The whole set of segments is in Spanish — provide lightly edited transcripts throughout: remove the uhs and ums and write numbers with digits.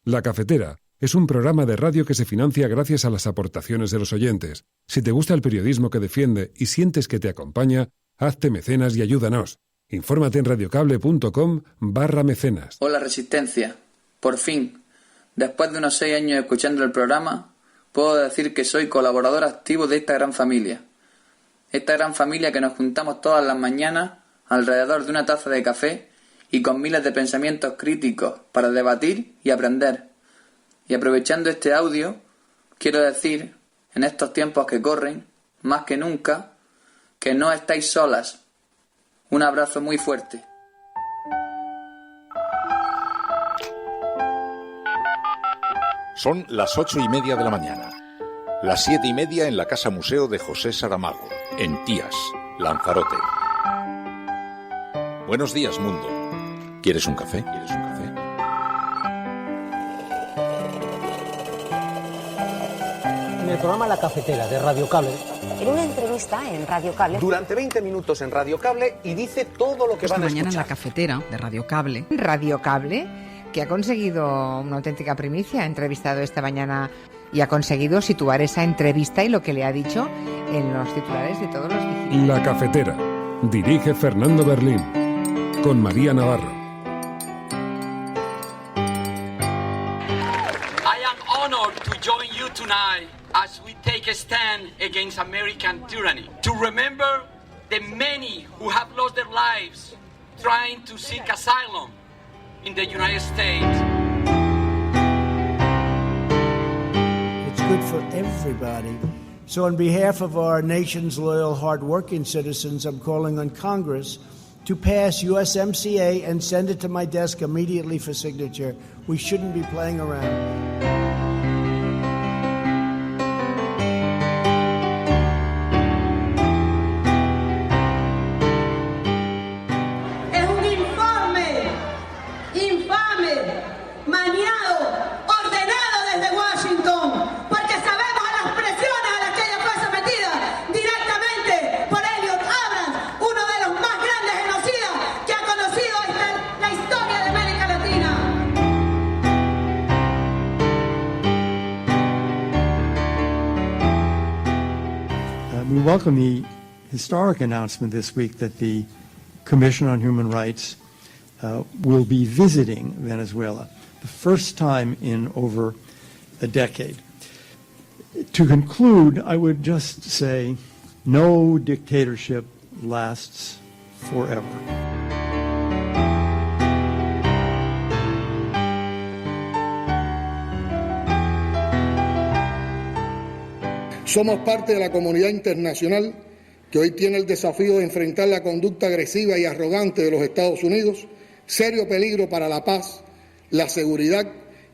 La Cafetera es un programa de radio que se financia gracias a las aportaciones de los oyentes. Si te gusta el periodismo que defiende y sientes que te acompaña, hazte mecenas y ayúdanos. Infórmate en radiocable.com/mecenas. Hola Resistencia. Por fin, después de unos 6 años escuchando el programa, puedo decir que soy colaborador activo de esta gran familia. Esta gran familia que nos juntamos todas las mañanas alrededor de una taza de café y con miles de pensamientos críticos para debatir y aprender. Y aprovechando este audio, quiero decir, en estos tiempos que corren, más que nunca, que no estáis solas. Un abrazo muy fuerte. Son las 8:30 de la mañana. Las 7:30 en la Casa Museo de José Saramago, en Tías, Lanzarote. Buenos días, mundo. ¿Quieres un café? ¿Quieres un café? En el programa La Cafetera de Radio Cable. En una entrevista en Radio Cable. Durante 20 minutos en Radio Cable y dice todo lo que van a escuchar. Esta mañana en La Cafetera de Radio Cable. Radio Cable, que ha conseguido una auténtica primicia. Ha entrevistado esta mañana y ha conseguido situar esa entrevista y lo que le ha dicho en los titulares de todos los vigilantes. La Cafetera. Dirige Fernando Berlín. Con María Navarro. I am honored to join you tonight as we take a stand against American tyranny. To remember the many who have lost their lives trying to seek asylum in the United States. It's good for everybody. So on behalf of our nation's loyal, hard-working citizens, I'm calling on Congress to pass USMCA and send it to my desk immediately for signature. We shouldn't be playing around. We welcome the historic announcement this week that the Commission on Human Rights will be visiting Venezuela, the first time in over a decade. To conclude, I would just say no dictatorship lasts forever. Somos parte de la comunidad internacional que hoy tiene el desafío de enfrentar la conducta agresiva y arrogante de los Estados Unidos, serio peligro para la paz, la seguridad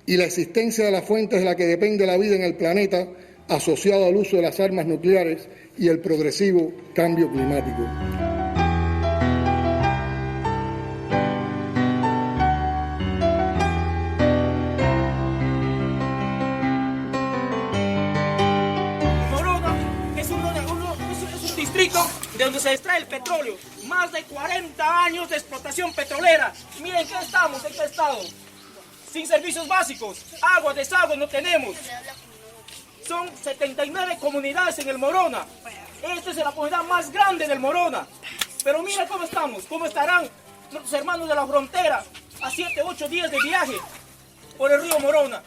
y la existencia de las fuentes de las que depende la vida en el planeta, asociado al uso de las armas nucleares y el progresivo cambio climático. De donde se extrae el petróleo, más de 40 años de explotación petrolera. Miren qué estamos, en qué estado, sin servicios básicos, agua, desagüe no tenemos. Son 79 comunidades en el Morona. Esta es la comunidad más grande del Morona. Pero mira cómo estamos, cómo estarán nuestros hermanos de la frontera a 7, 8 días de viaje por el río Morona.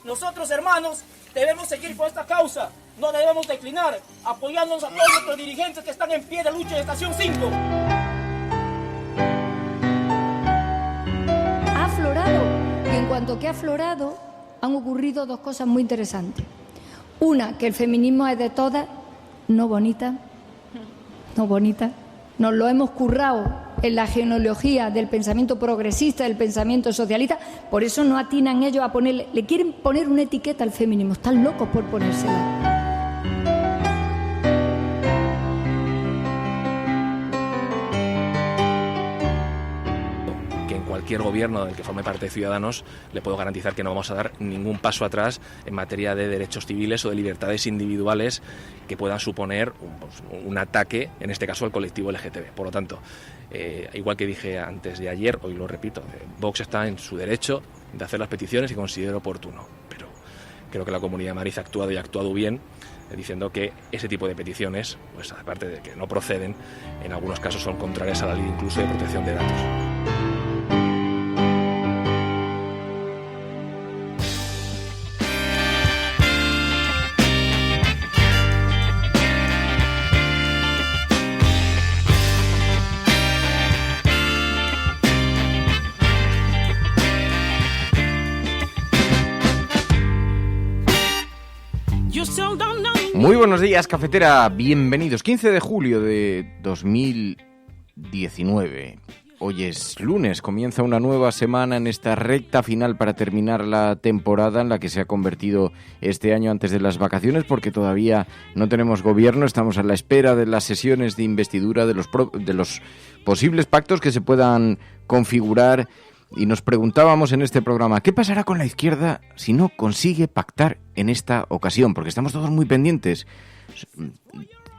Nosotros, hermanos, debemos seguir con esta causa. No debemos declinar, apoyándonos a todos nuestros dirigentes que están en pie de lucha en Estación 5. Ha aflorado, y en cuanto que ha aflorado, han ocurrido dos cosas muy interesantes. Una, que el feminismo es de todas, no bonita, nos lo hemos currado en la genealogía del pensamiento progresista, del pensamiento socialista, por eso no atinan ellos a ponerle, le quieren poner una etiqueta al feminismo, están locos por ponérsela. Cualquier gobierno del que forme parte Ciudadanos, le puedo garantizar que no vamos a dar ningún paso atrás en materia de derechos civiles o de libertades individuales que puedan suponer un ataque, en este caso al colectivo LGTB. Por lo tanto, igual que dije antes de ayer, hoy lo repito, Vox está en su derecho de hacer las peticiones y considero oportuno. Pero creo que la Comunidad de Madrid ha actuado y ha actuado bien, diciendo que ese tipo de peticiones, pues aparte de que no proceden, en algunos casos son contrarias a la ley incluso de protección de datos. Muy buenos días, cafetera, bienvenidos. 15 de julio de 2019. Hoy es lunes, comienza una nueva semana en esta recta final para terminar la temporada en la que se ha convertido este año antes de las vacaciones, porque todavía no tenemos gobierno, estamos a la espera de las sesiones de investidura, de los posibles pactos que se puedan configurar. Y nos preguntábamos en este programa, ¿qué pasará con la izquierda si no consigue pactar en esta ocasión? Porque estamos todos muy pendientes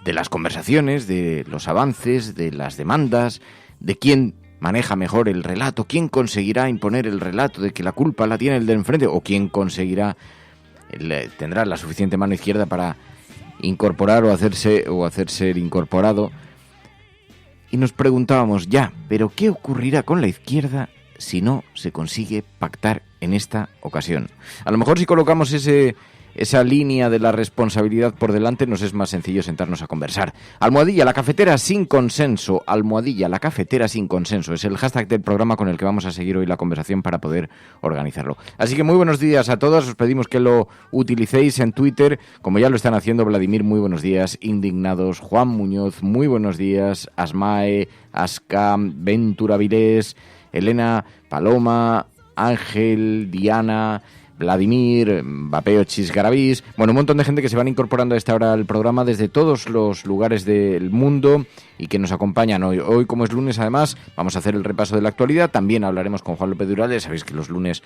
de las conversaciones, de los avances, de las demandas, de quién maneja mejor el relato, quién conseguirá imponer el relato de que la culpa la tiene el de enfrente, o quién tendrá la suficiente mano izquierda para incorporar o hacer ser incorporado. Y nos preguntábamos, ¿pero qué ocurrirá con la izquierda si no se consigue pactar en esta ocasión? A lo mejor si colocamos esa línea de la responsabilidad por delante, nos es más sencillo sentarnos a conversar. Almohadilla, la cafetera sin consenso. Almohadilla, la cafetera sin consenso. Es el hashtag del programa con el que vamos a seguir hoy la conversación para poder organizarlo. Así que muy buenos días a todos. Os pedimos que lo utilicéis en Twitter, como ya lo están haciendo Vladimir, muy buenos días. Indignados, Juan Muñoz, muy buenos días. Asmae, Ascam, Ventura Vilés, Elena, Paloma, Ángel, Diana, Vladimir, Vapeo Chisgarabís, un montón de gente que se van incorporando a esta hora al programa desde todos los lugares del mundo y que nos acompañan hoy. Hoy, como es lunes, además, vamos a hacer el repaso de la actualidad. También hablaremos con Juan López Durales. Sabéis que los lunes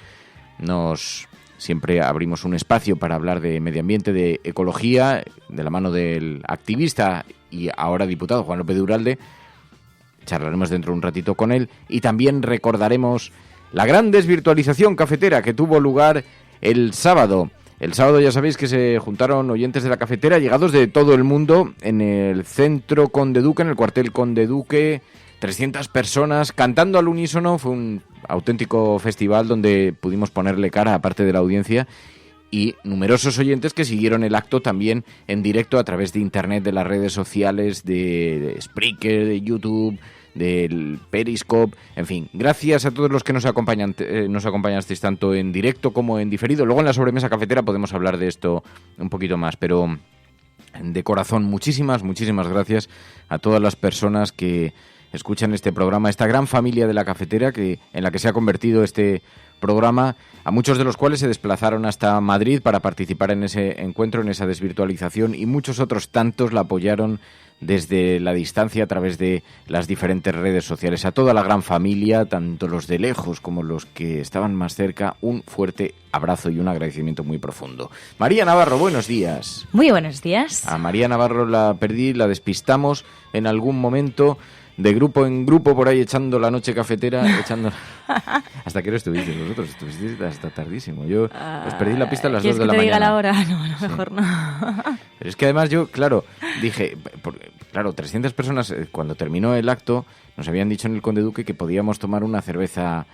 siempre abrimos un espacio para hablar de medio ambiente, de ecología, de la mano del activista y ahora diputado Juan López Duralde. Charlaremos dentro de un ratito con él y también recordaremos la gran desvirtualización cafetera que tuvo lugar el sábado. El sábado ya sabéis que se juntaron oyentes de la cafetera llegados de todo el mundo en el centro Conde Duque, en el cuartel Conde Duque, 300 personas cantando al unísono. Fue un auténtico festival donde pudimos ponerle cara aparte de la audiencia y numerosos oyentes que siguieron el acto también en directo a través de internet, de las redes sociales, de Spreaker, de YouTube, del Periscope, en fin. Gracias a todos los que nos acompañasteis tanto en directo como en diferido. Luego en la sobremesa cafetera podemos hablar de esto un poquito más, pero de corazón muchísimas gracias a todas las personas que escuchan este programa, esta gran familia de la cafetera en la que se ha convertido este programa, a muchos de los cuales se desplazaron hasta Madrid para participar en ese encuentro, en esa desvirtualización, y muchos otros tantos la apoyaron desde la distancia a través de las diferentes redes sociales. A toda la gran familia, tanto los de lejos como los que estaban más cerca, un fuerte abrazo y un agradecimiento muy profundo. María Navarro, buenos días. Muy buenos días. A María Navarro la perdí, la despistamos en algún momento, de grupo en grupo por ahí echando la noche cafetera, ¿Hasta qué hora estuvisteis vosotros? Estuvisteis hasta tardísimo. Yo os perdí la pista a las 2 de la mañana. ¿Quieres que te diga la hora? No, sí. Mejor no. Pero es que además yo, dije, 300 personas, cuando terminó el acto, nos habían dicho en el Conde Duque que podíamos tomar una cerveza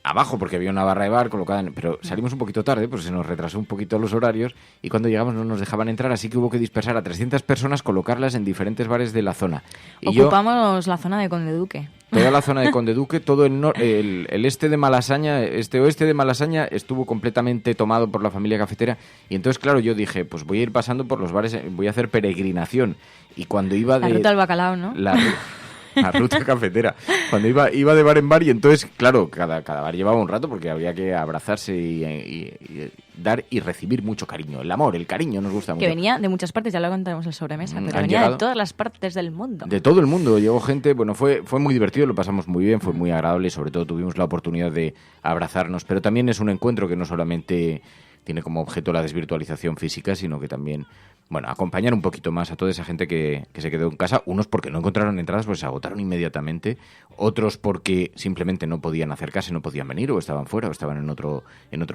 abajo porque había una barra de bar colocada, pero salimos un poquito tarde, pues se nos retrasó un poquito los horarios y cuando llegamos no nos dejaban entrar, así que hubo que dispersar a 300 personas, colocarlas en diferentes bares de la zona. Y ocupamos la zona de Conde Duque. Toda la zona de Conde Duque, todo el este de Malasaña, oeste de Malasaña estuvo completamente tomado por la familia cafetera y entonces, claro, yo dije, pues voy a ir pasando por los bares, voy a hacer peregrinación. Y cuando iba la ruta del bacalao, ¿no? La ruta cafetera. Cuando iba de bar en bar y entonces, claro, cada bar llevaba un rato porque había que abrazarse y dar y recibir mucho cariño. El amor, el cariño nos gusta mucho. Que venía de muchas partes, ya lo contaremos en sobremesa, pero venía de todas las partes del mundo. De todo el mundo, llegó gente, fue muy divertido, lo pasamos muy bien, fue muy agradable y sobre todo tuvimos la oportunidad de abrazarnos, pero también es un encuentro que no solamente tiene como objeto la desvirtualización física, sino que también acompañar un poquito más a toda esa gente que se quedó en casa, unos porque no encontraron entradas, pues se agotaron inmediatamente, otros porque simplemente no podían acercarse, no podían venir, o estaban fuera, o estaban en otro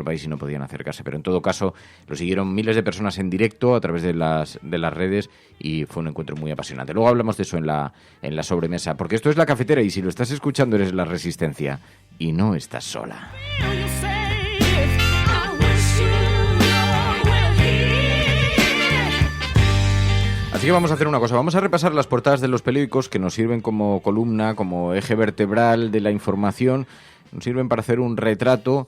país y no podían acercarse, pero en todo caso lo siguieron miles de personas en directo a través de las redes y fue un encuentro muy apasionante. Luego hablamos de eso en la sobremesa, porque esto es La Cafetera y si lo estás escuchando eres La Resistencia y no estás sola. Así que vamos a hacer una cosa, vamos a repasar las portadas de los periódicos que nos sirven como columna, como eje vertebral de la información, nos sirven para hacer un retrato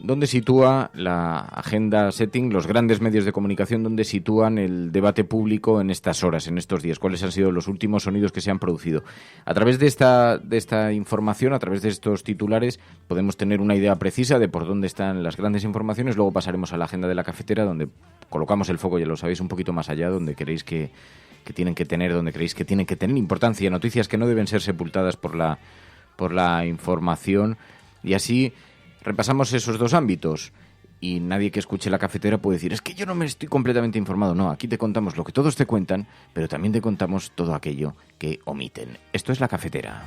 donde sitúa la agenda setting, los grandes medios de comunicación, donde sitúan el debate público en estas horas, en estos días, cuáles han sido los últimos sonidos que se han producido. A través de esta información, a través de estos titulares, podemos tener una idea precisa de por dónde están las grandes informaciones, luego pasaremos a la agenda de la cafetera, donde colocamos el foco, ya lo sabéis, un poquito más allá, donde queréis que tienen que tener, donde creéis que tienen que tener importancia, noticias que no deben ser sepultadas por la información, y así repasamos esos dos ámbitos y nadie que escuche La Cafetera puede decir es que yo no me estoy completamente informado. No, aquí te contamos lo que todos te cuentan, pero también te contamos todo aquello que omiten. Esto es La Cafetera.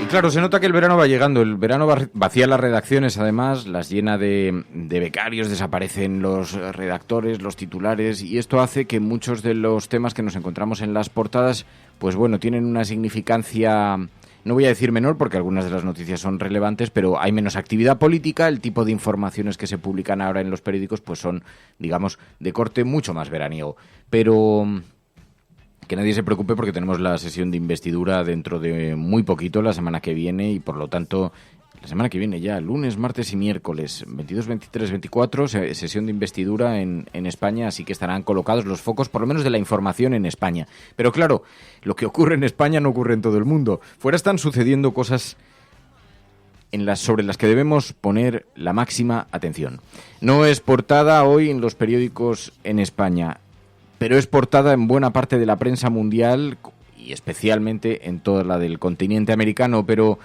Claro, se nota que el verano va llegando, el verano vacía las redacciones, además, las llena de becarios, desaparecen los redactores, los titulares, y esto hace que muchos de los temas que nos encontramos en las portadas, pues bueno, tienen una significancia, no voy a decir menor, porque algunas de las noticias son relevantes, pero hay menos actividad política, el tipo de informaciones que se publican ahora en los periódicos, pues son, digamos, de corte mucho más veraniego, pero que nadie se preocupe porque tenemos la sesión de investidura dentro de muy poquito, la semana que viene, y por lo tanto, la semana que viene ya, lunes, martes y miércoles, 22, 23, 24, sesión de investidura en España, así que estarán colocados los focos, por lo menos de la información en España. Pero claro, lo que ocurre en España no ocurre en todo el mundo. Fuera están sucediendo cosas sobre las que debemos poner la máxima atención. No es portada hoy en los periódicos en España, pero es portada en buena parte de la prensa mundial y especialmente en toda la del continente americano. Pero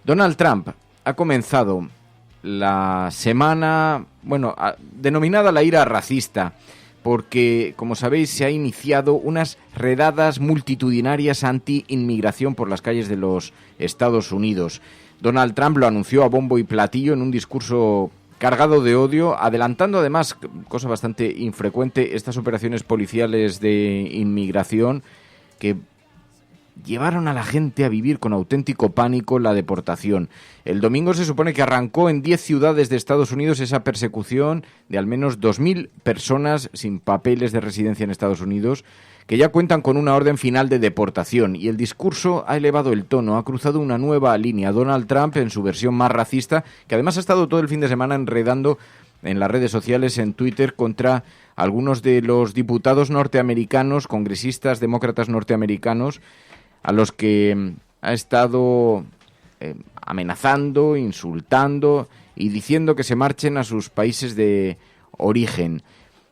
Donald Trump ha comenzado la semana, denominada la ira racista, porque, como sabéis, se ha iniciado unas redadas multitudinarias anti-inmigración por las calles de los Estados Unidos. Donald Trump lo anunció a bombo y platillo en un discurso cargado de odio, adelantando además, cosa bastante infrecuente, estas operaciones policiales de inmigración que llevaron a la gente a vivir con auténtico pánico la deportación. El domingo se supone que arrancó en 10 ciudades de Estados Unidos esa persecución de al menos 2.000 personas sin papeles de residencia en Estados Unidos, que ya cuentan con una orden final de deportación, y el discurso ha elevado el tono, ha cruzado una nueva línea. Donald Trump, en su versión más racista, que además ha estado todo el fin de semana enredando en las redes sociales, en Twitter, contra algunos de los diputados norteamericanos, congresistas demócratas norteamericanos, a los que ha estado amenazando, insultando y diciendo que se marchen a sus países de origen,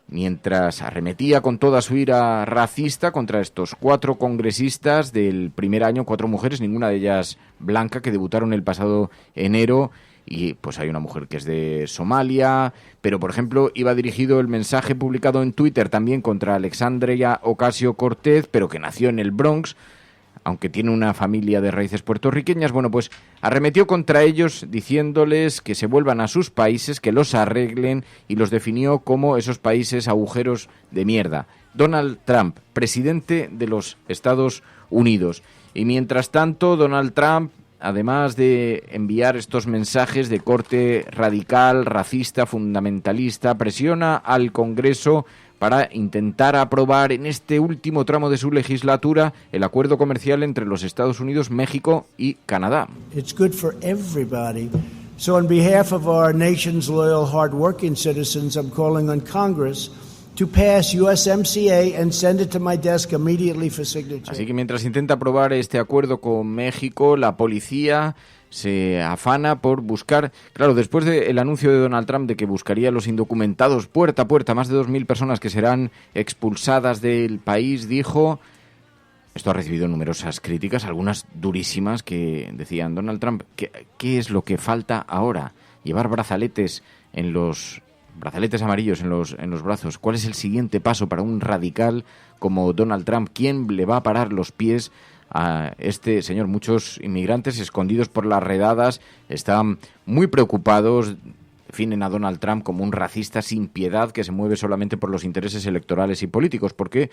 mientras arremetía con toda su ira racista contra estos 4 congresistas del primer año, 4 mujeres, ninguna de ellas blanca, que debutaron el pasado enero, y pues hay una mujer que es de Somalia, pero por ejemplo iba dirigido el mensaje publicado en Twitter también contra Alexandria Ocasio-Cortez, pero que nació en el Bronx, aunque tiene una familia de raíces puertorriqueñas. Bueno, pues arremetió contra ellos diciéndoles que se vuelvan a sus países, que los arreglen, y los definió como esos países agujeros de mierda. Donald Trump, presidente de los Estados Unidos. Y mientras tanto, Donald Trump, además de enviar estos mensajes de corte radical, racista, fundamentalista, presiona al Congreso para intentar aprobar en este último tramo de su legislatura el acuerdo comercial entre los Estados Unidos, México y Canadá. It's good for everybody. So on behalf of our nation's loyal, hard-working citizens, I'm calling on Congress to pass USMCA and send it to my desk immediately for signature. Así que mientras intenta aprobar este acuerdo con México, la policía se afana por buscar, claro, después del anuncio de Donald Trump de que buscaría a los indocumentados puerta a puerta, más de 2.000 personas que serán expulsadas del país, dijo: Esto ha recibido numerosas críticas, algunas durísimas, que decían: Donald Trump, ¿qué es lo que falta ahora? ¿Llevar brazaletes amarillos en los brazos? ¿Cuál es el siguiente paso para un radical como Donald Trump? ¿Quién le va a parar los pies a este señor? Muchos inmigrantes escondidos por las redadas están muy preocupados, definen a Donald Trump como un racista sin piedad que se mueve solamente por los intereses electorales y políticos, porque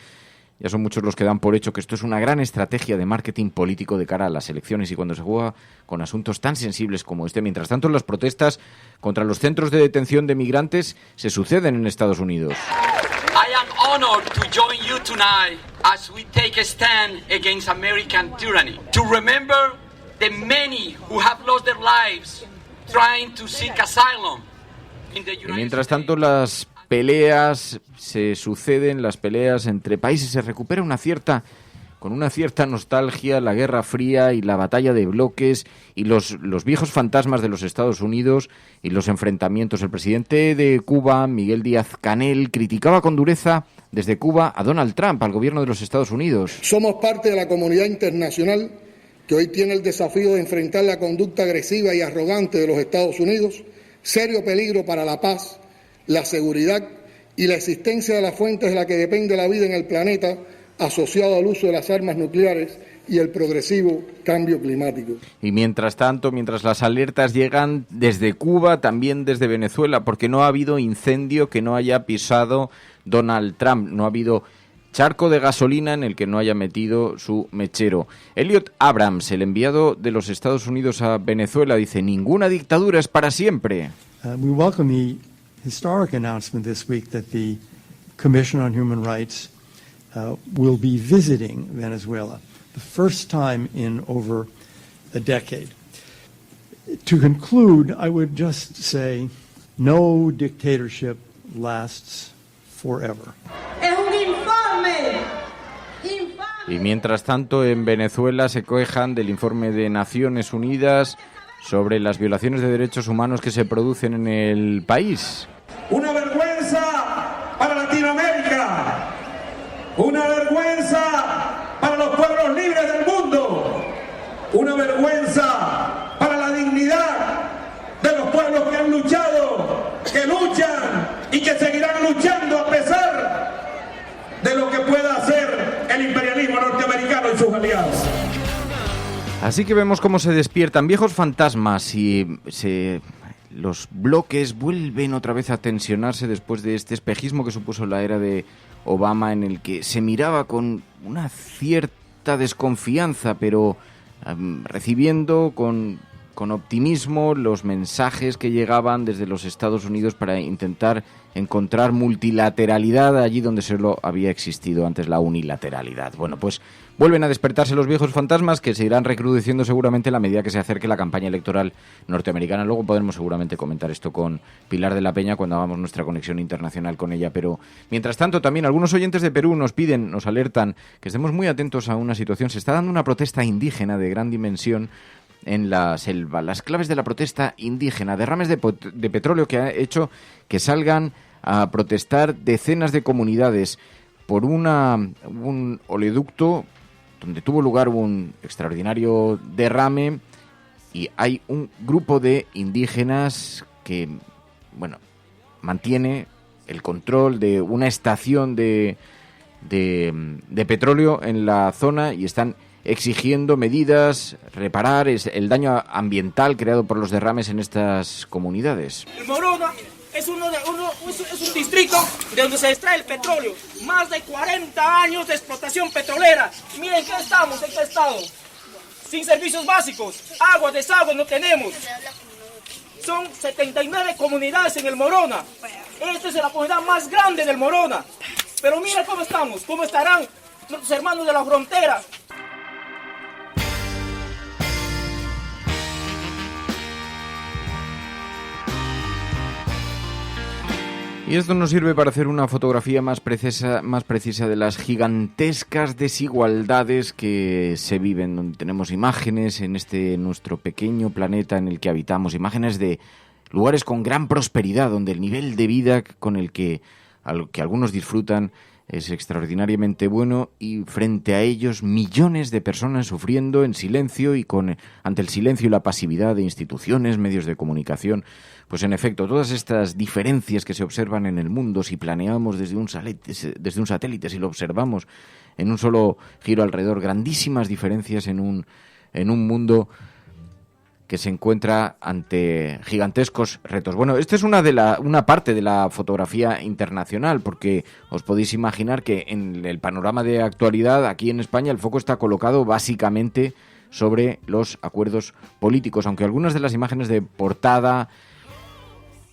ya son muchos los que dan por hecho que esto es una gran estrategia de marketing político de cara a las elecciones y cuando se juega con asuntos tan sensibles como este. Mientras tanto, las protestas contra los centros de detención de migrantes se suceden en Estados Unidos. I am honored to join you tonight as we take a stand against American tyranny. To remember the many who have lost their lives trying to seek asylum in the United States. Y mientras tanto, las peleas se suceden, las peleas entre países, se recupera con una cierta nostalgia la Guerra Fría y la batalla de bloques y los viejos fantasmas de los Estados Unidos y los enfrentamientos. El presidente de Cuba, Miguel Díaz-Canel, criticaba con dureza desde Cuba a Donald Trump, al gobierno de los Estados Unidos. Somos parte de la comunidad internacional que hoy tiene el desafío de enfrentar la conducta agresiva y arrogante de los Estados Unidos, serio peligro para la paz, la seguridad y la existencia de las fuentes de las que depende la vida en el planeta, asociado al uso de las armas nucleares y el progresivo cambio climático. Y mientras tanto, mientras las alertas llegan desde Cuba, también desde Venezuela, porque no ha habido incendio que no haya pisado Donald Trump, no ha habido charco de gasolina en el que no haya metido su mechero. Elliot Abrams, el enviado de los Estados Unidos a Venezuela, dice: ninguna dictadura es para siempre. We welcome the historic announcement this week that the Commission on Human Rights will be visiting Venezuela, the first time in over a decade. To conclude, I would just say no dictatorship lasts forever. Y mientras tanto, en Venezuela se quejan del informe de Naciones Unidas sobre las violaciones de derechos humanos que se producen en el país. Una vergüenza para Latinoamérica, una vergüenza para los pueblos libres del mundo, una vergüenza para la dignidad de los pueblos que han luchado, que luchan y que seguirán luchando a pesar de lo que pueda hacer el imperialismo norteamericano y sus aliados. Así que vemos cómo se despiertan viejos fantasmas y los bloques vuelven otra vez a tensionarse después de este espejismo que supuso la era de Obama, en el que se miraba con una cierta desconfianza, pero recibiendo con optimismo los mensajes que llegaban desde los Estados Unidos para intentar encontrar multilateralidad allí donde solo había existido antes la unilateralidad. Bueno, pues vuelven a despertarse los viejos fantasmas, que se irán recrudeciendo seguramente a la medida que se acerque la campaña electoral norteamericana. Luego podremos seguramente comentar esto con Pilar de la Peña cuando hagamos nuestra conexión internacional con ella. Pero mientras tanto, también algunos oyentes de Perú nos alertan que estemos muy atentos a una situación. Se está dando una protesta indígena de gran dimensión en la selva. Las claves de la protesta indígena, derrames de petróleo que ha hecho que salgan a protestar decenas de comunidades por un oleoducto donde tuvo lugar un extraordinario derrame, y hay un grupo de indígenas que, mantiene el control de una estación de petróleo en la zona y están exigiendo medidas, reparar el daño ambiental creado por los derrames en estas comunidades. El Morona es un distrito de donde se extrae el petróleo. Más de 40 años de explotación petrolera. Miren qué estamos, en qué estado. Sin servicios básicos, agua, desagüe no tenemos. Son 79 comunidades en el Morona. Esta es la comunidad más grande del Morona. Pero mira cómo estamos, cómo estarán nuestros hermanos de la frontera. Y esto nos sirve para hacer una fotografía más precisa de las gigantescas desigualdades que se viven, donde tenemos imágenes en nuestro pequeño planeta en el que habitamos, imágenes de lugares con gran prosperidad, donde el nivel de vida con el que algunos disfrutan es extraordinariamente bueno y frente a ellos millones de personas sufriendo en silencio y ante el silencio y la pasividad de instituciones, medios de comunicación. Pues en efecto, todas estas diferencias que se observan en el mundo, si planeamos desde un satélite, si lo observamos en un solo giro alrededor, grandísimas diferencias en un mundo que se encuentra ante gigantescos retos. Bueno, esta es una parte de la fotografía internacional, porque os podéis imaginar que en el panorama de actualidad, aquí en España, el foco está colocado básicamente sobre los acuerdos políticos, aunque algunas de las imágenes de portada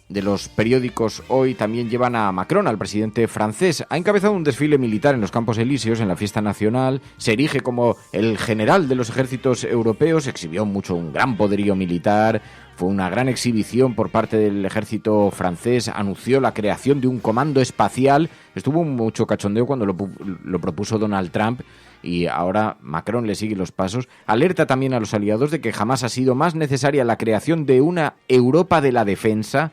de los periódicos hoy también llevan a Macron, al presidente francés. Ha encabezado un desfile militar en los Campos Elíseos, en la fiesta nacional. Se erige como el general de los ejércitos europeos. Exhibió un gran poderío militar. Fue una gran exhibición por parte del ejército francés. Anunció la creación de un comando espacial. Estuvo mucho cachondeo cuando lo propuso Donald Trump. Y ahora Macron le sigue los pasos. Alerta también a los aliados de que jamás ha sido más necesaria la creación de una Europa de la defensa.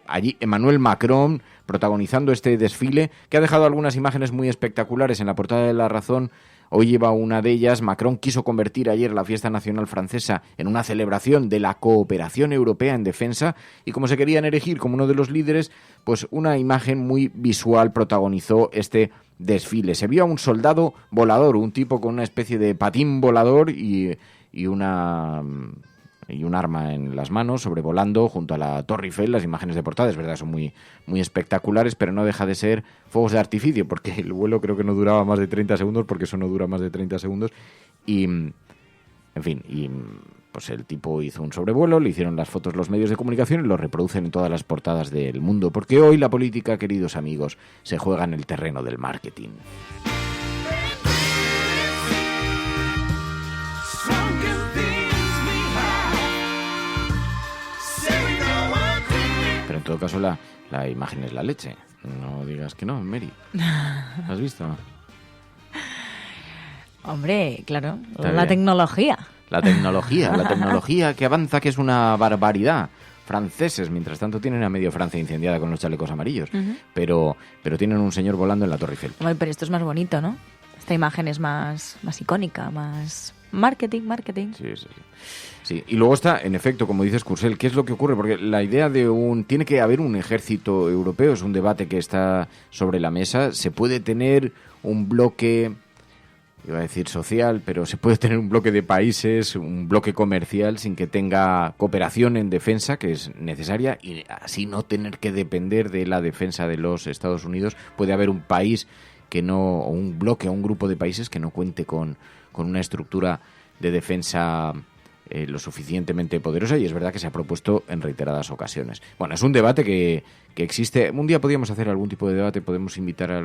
Allí Emmanuel Macron protagonizando este desfile, que ha dejado algunas imágenes muy espectaculares en la portada de La Razón. Hoy lleva una de ellas. Macron quiso convertir ayer la fiesta nacional francesa en una celebración de la cooperación europea en defensa, y como se querían erigir como uno de los líderes, pues una imagen muy visual protagonizó este desfile. Se vio a un soldado volador, un tipo con una especie de patín volador y un arma en las manos, sobrevolando junto a la Torre Eiffel. Las imágenes de portada, es verdad, son muy, muy espectaculares, pero no deja de ser fuegos de artificio, porque el vuelo creo que no duraba más de 30 segundos, porque eso no dura más de 30 segundos. Y, en fin, pues el tipo hizo un sobrevuelo, le hicieron las fotos los medios de comunicación y lo reproducen en todas las portadas del mundo, porque hoy la política, queridos amigos, se juega en el terreno del marketing. Pero en todo caso la imagen es la leche. No digas que no, Mary. ¿Has visto? Hombre, claro, la tecnología. La tecnología que avanza, que es una barbaridad. Franceses, mientras tanto, tienen a medio Francia incendiada con los chalecos amarillos. Uh-huh. Pero tienen un señor volando en la Torre Eiffel. Hombre, pero esto es más bonito, ¿no? Esta imagen es más icónica, más marketing. Sí, y luego está, en efecto, como dices, Cursel, ¿qué es lo que ocurre? Porque la idea tiene que haber un ejército europeo, es un debate que está sobre la mesa. Se puede tener un bloque, iba a decir social, pero se puede tener un bloque de países, un bloque comercial, sin que tenga cooperación en defensa, que es necesaria, y así no tener que depender de la defensa de los Estados Unidos. Puede haber un país o un bloque o un grupo de países que no cuente con una estructura de defensa lo suficientemente poderosa, y es verdad que se ha propuesto en reiteradas ocasiones. Bueno, es un debate que existe. Un día podríamos hacer algún tipo de debate, podemos invitar a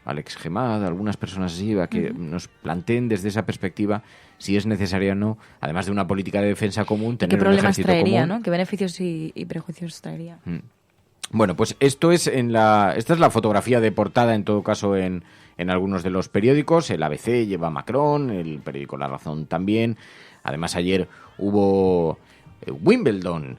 Alex Gemad, a algunas personas así, a que nos planteen desde esa perspectiva si es necesario o no, además de una política de defensa común, tener un ejército común. ¿Qué problemas traería, ¿no? ¿Qué beneficios y prejuicios traería? Bueno, pues esta es la fotografía de portada, en todo caso, en algunos de los periódicos. El ABC lleva a Macron, el periódico La Razón también. Además, ayer hubo Wimbledon.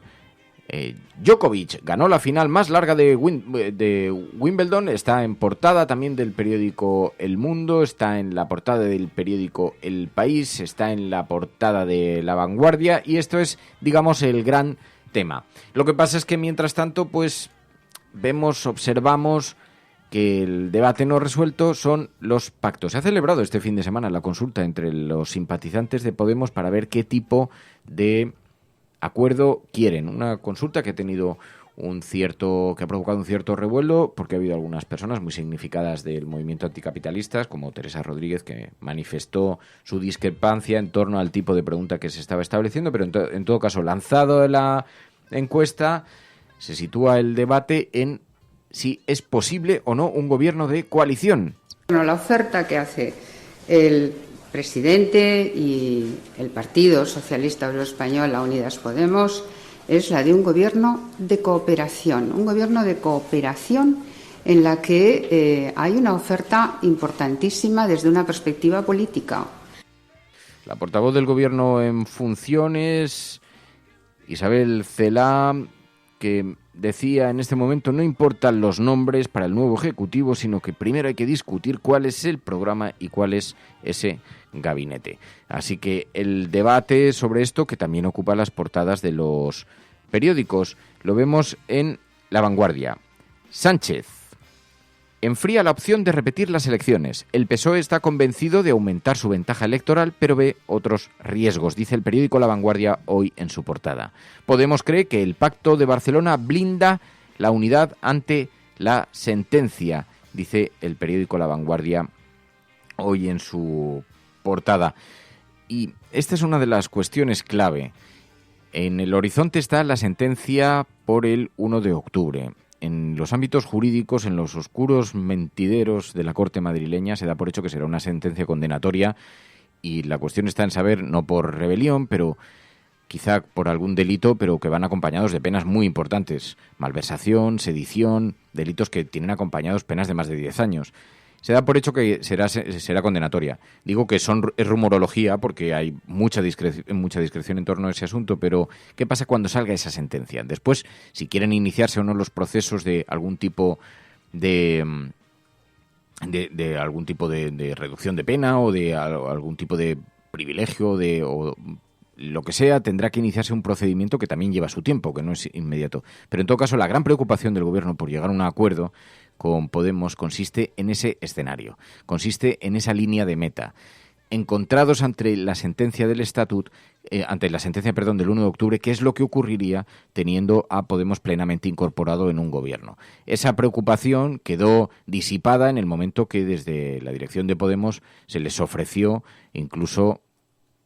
Djokovic ganó la final más larga de Wimbledon. Está en portada también del periódico El Mundo, está en la portada del periódico El País, está en la portada de La Vanguardia, y esto es, digamos, el gran tema. Lo que pasa es que, mientras tanto, pues observamos que el debate no resuelto son los pactos. Se ha celebrado este fin de semana la consulta entre los simpatizantes de Podemos para ver qué tipo de acuerdo quieren. Una consulta que ha tenido que ha provocado un cierto revuelo, porque ha habido algunas personas muy significadas del movimiento anticapitalistas, como Teresa Rodríguez, que manifestó su discrepancia en torno al tipo de pregunta que se estaba estableciendo, pero en todo caso, lanzado la encuesta, se sitúa el debate en si es posible o no un gobierno de coalición. Bueno, la oferta que hace el presidente y el Partido Socialista Obrero Español, la Unidas Podemos, es la de un gobierno de cooperación en la que hay una oferta importantísima desde una perspectiva política. La portavoz del gobierno en funciones, Isabel Celaá, que decía en este momento, no importan los nombres para el nuevo Ejecutivo, sino que primero hay que discutir cuál es el programa y cuál es ese gabinete. Así que el debate sobre esto, que también ocupa las portadas de los periódicos, lo vemos en La Vanguardia. Sánchez enfría la opción de repetir las elecciones. El PSOE está convencido de aumentar su ventaja electoral, pero ve otros riesgos, dice el periódico La Vanguardia hoy en su portada. Podemos cree que el Pacto de Barcelona blinda la unidad ante la sentencia, dice el periódico La Vanguardia hoy en su portada. Y esta es una de las cuestiones clave. En el horizonte está la sentencia por el 1 de octubre. En los ámbitos jurídicos, en los oscuros mentideros de la Corte madrileña, se da por hecho que será una sentencia condenatoria y la cuestión está en saber, no por rebelión, pero quizá por algún delito, pero que van acompañados de penas muy importantes. Malversación, sedición, delitos que tienen acompañados penas de más de 10 años. Se da por hecho que será condenatoria. Digo que es rumorología porque hay mucha discreción en torno a ese asunto, pero ¿qué pasa cuando salga esa sentencia? Después, si quieren iniciarse o no los procesos de algún tipo de algún tipo de reducción de pena o de algún tipo de privilegio o lo que sea, tendrá que iniciarse un procedimiento que también lleva su tiempo, que no es inmediato. Pero en todo caso, la gran preocupación del Gobierno por llegar a un acuerdo con Podemos consiste en ese escenario, consiste en esa línea de meta. Encontrados ante la sentencia del Estatut, del 1 de octubre, ¿qué es lo que ocurriría teniendo a Podemos plenamente incorporado en un gobierno? Esa preocupación quedó disipada en el momento que desde la dirección de Podemos se les ofreció incluso,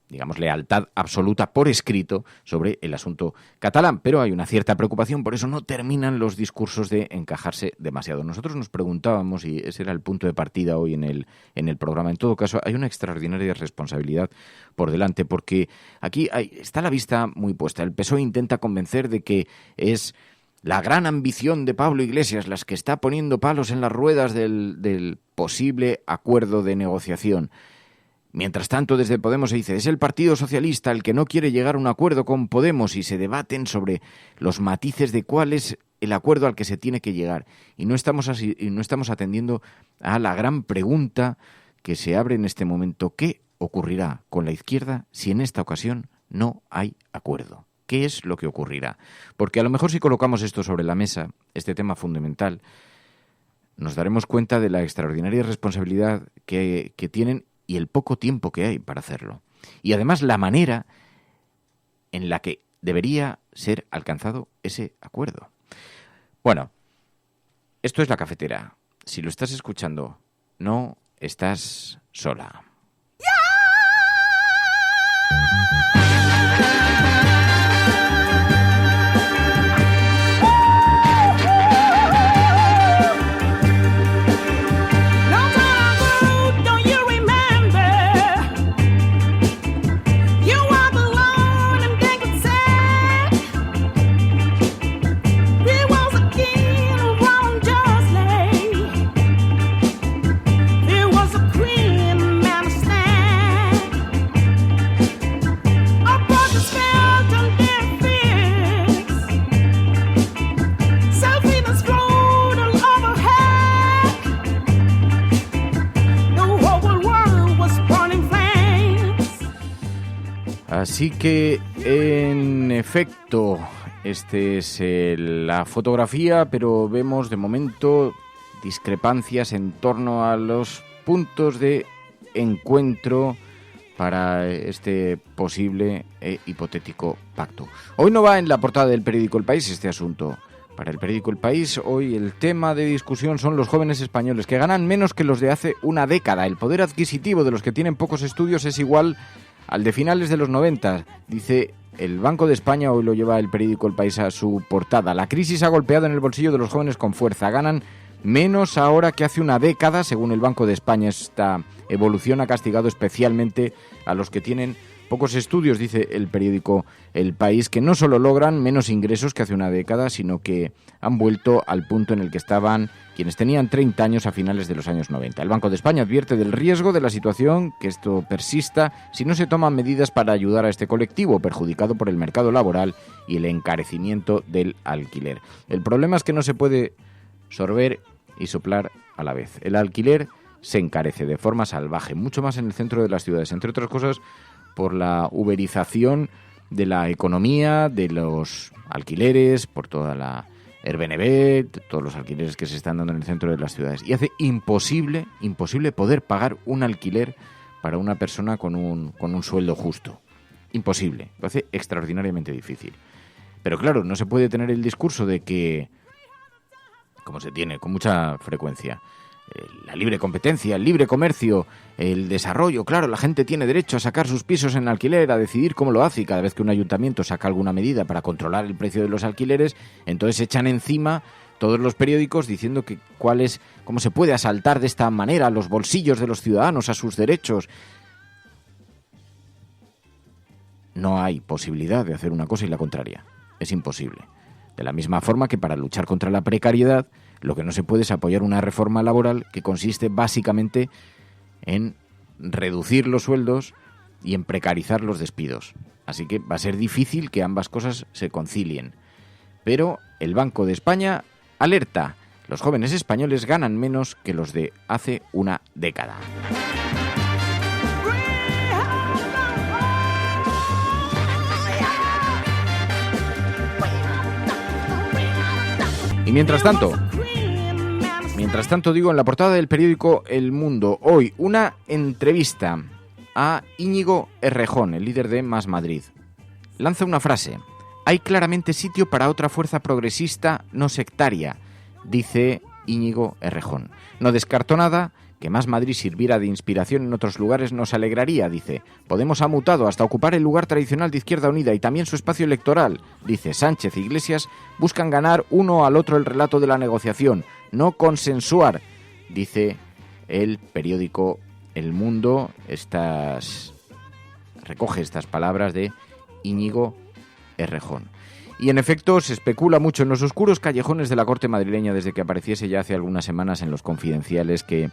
digamos, lealtad absoluta por escrito sobre el asunto catalán. Pero hay una cierta preocupación, por eso no terminan los discursos de encajarse demasiado. Nosotros nos preguntábamos, y ese era el punto de partida hoy en el programa, en todo caso, hay una extraordinaria responsabilidad por delante, porque aquí está la vista muy puesta. El PSOE intenta convencer de que es la gran ambición de Pablo Iglesias las que está poniendo palos en las ruedas del posible acuerdo de negociación. Mientras tanto, desde Podemos se dice, es el Partido Socialista el que no quiere llegar a un acuerdo con Podemos y se debaten sobre los matices de cuál es el acuerdo al que se tiene que llegar. Y no estamos atendiendo a la gran pregunta que se abre en este momento. ¿Qué ocurrirá con la izquierda si en esta ocasión no hay acuerdo? ¿Qué es lo que ocurrirá? Porque a lo mejor si colocamos esto sobre la mesa, este tema fundamental, nos daremos cuenta de la extraordinaria responsabilidad que tienen y el poco tiempo que hay para hacerlo. Y además la manera en la que debería ser alcanzado ese acuerdo. Bueno, esto es La Cafetera. Si lo estás escuchando, no estás sola. Así que, en efecto, este es la fotografía, pero vemos de momento discrepancias en torno a los puntos de encuentro para este posible e hipotético pacto. Hoy no va en la portada del periódico El País este asunto. Para el periódico El País, hoy el tema de discusión son los jóvenes españoles, que ganan menos que los de hace una década. El poder adquisitivo de los que tienen pocos estudios es igual al de finales de los 90, dice el Banco de España, hoy lo lleva el periódico El País a su portada. La crisis ha golpeado en el bolsillo de los jóvenes con fuerza. Ganan menos ahora que hace una década, según el Banco de España. Esta evolución ha castigado especialmente a los que tienen Pocos estudios, dice el periódico El País, que no solo logran menos ingresos que hace una década, sino que han vuelto al punto en el que estaban quienes tenían 30 años a finales de los años 90. El Banco de España advierte del riesgo de la situación, que esto persista si no se toman medidas para ayudar a este colectivo perjudicado por el mercado laboral y el encarecimiento del alquiler. El problema es que no se puede sorber y soplar a la vez. El alquiler se encarece de forma salvaje, mucho más en el centro de las ciudades, entre otras cosas por la uberización de la economía, de los alquileres, por toda la Airbnb, todos los alquileres que se están dando en el centro de las ciudades. Y hace imposible poder pagar un alquiler para una persona con un sueldo justo. Imposible, lo hace extraordinariamente difícil. Pero claro, no se puede tener el discurso de que, como se tiene con mucha frecuencia, la libre competencia, el libre comercio, el desarrollo. Claro, la gente tiene derecho a sacar sus pisos en alquiler, a decidir cómo lo hace, y cada vez que un ayuntamiento saca alguna medida para controlar el precio de los alquileres, entonces echan encima todos los periódicos diciendo que cómo se puede asaltar de esta manera los bolsillos de los ciudadanos, a sus derechos. No hay posibilidad de hacer una cosa y la contraria. Es imposible. De la misma forma que para luchar contra la precariedad, lo que no se puede es apoyar una reforma laboral que consiste básicamente en reducir los sueldos y en precarizar los despidos. Así que va a ser difícil que ambas cosas se concilien. Pero el Banco de España alerta: los jóvenes españoles ganan menos que los de hace una década. Y mientras tanto, digo, en la portada del periódico El Mundo, hoy, una entrevista a Íñigo Errejón, el líder de Más Madrid. Lanza una frase: hay claramente sitio para otra fuerza progresista no sectaria, dice Íñigo Errejón. No descartó nada. Que Más Madrid sirviera de inspiración en otros lugares nos alegraría, dice. Podemos ha mutado hasta ocupar el lugar tradicional de Izquierda Unida y también su espacio electoral, dice. Sánchez e Iglesias buscan ganar uno al otro el relato de la negociación, no consensuar, dice el periódico El Mundo. Recoge estas palabras de Íñigo Errejón. Y en efecto se especula mucho en los oscuros callejones de la corte madrileña desde que apareciese ya hace algunas semanas en los Confidenciales que...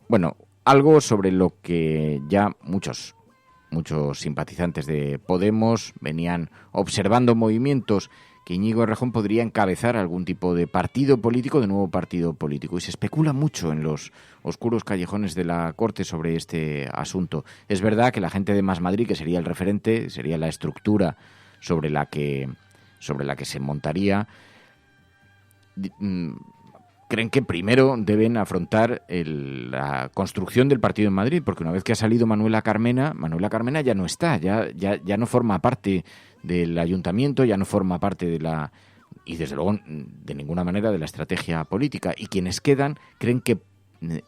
Bueno, algo sobre lo que ya muchos simpatizantes de Podemos venían observando movimientos, que Íñigo Errejón podría encabezar algún tipo de partido político, de nuevo partido político. Y se especula mucho en los oscuros callejones de la Corte sobre este asunto. Es verdad que la gente de Más Madrid, que sería el referente, sería la estructura sobre la que se montaría, creen que primero deben afrontar la construcción del partido en Madrid, porque una vez que ha salido Manuela Carmena ya no está, ya no forma parte del ayuntamiento, ya no forma parte y desde luego de ninguna manera de la estrategia política. Y quienes quedan creen que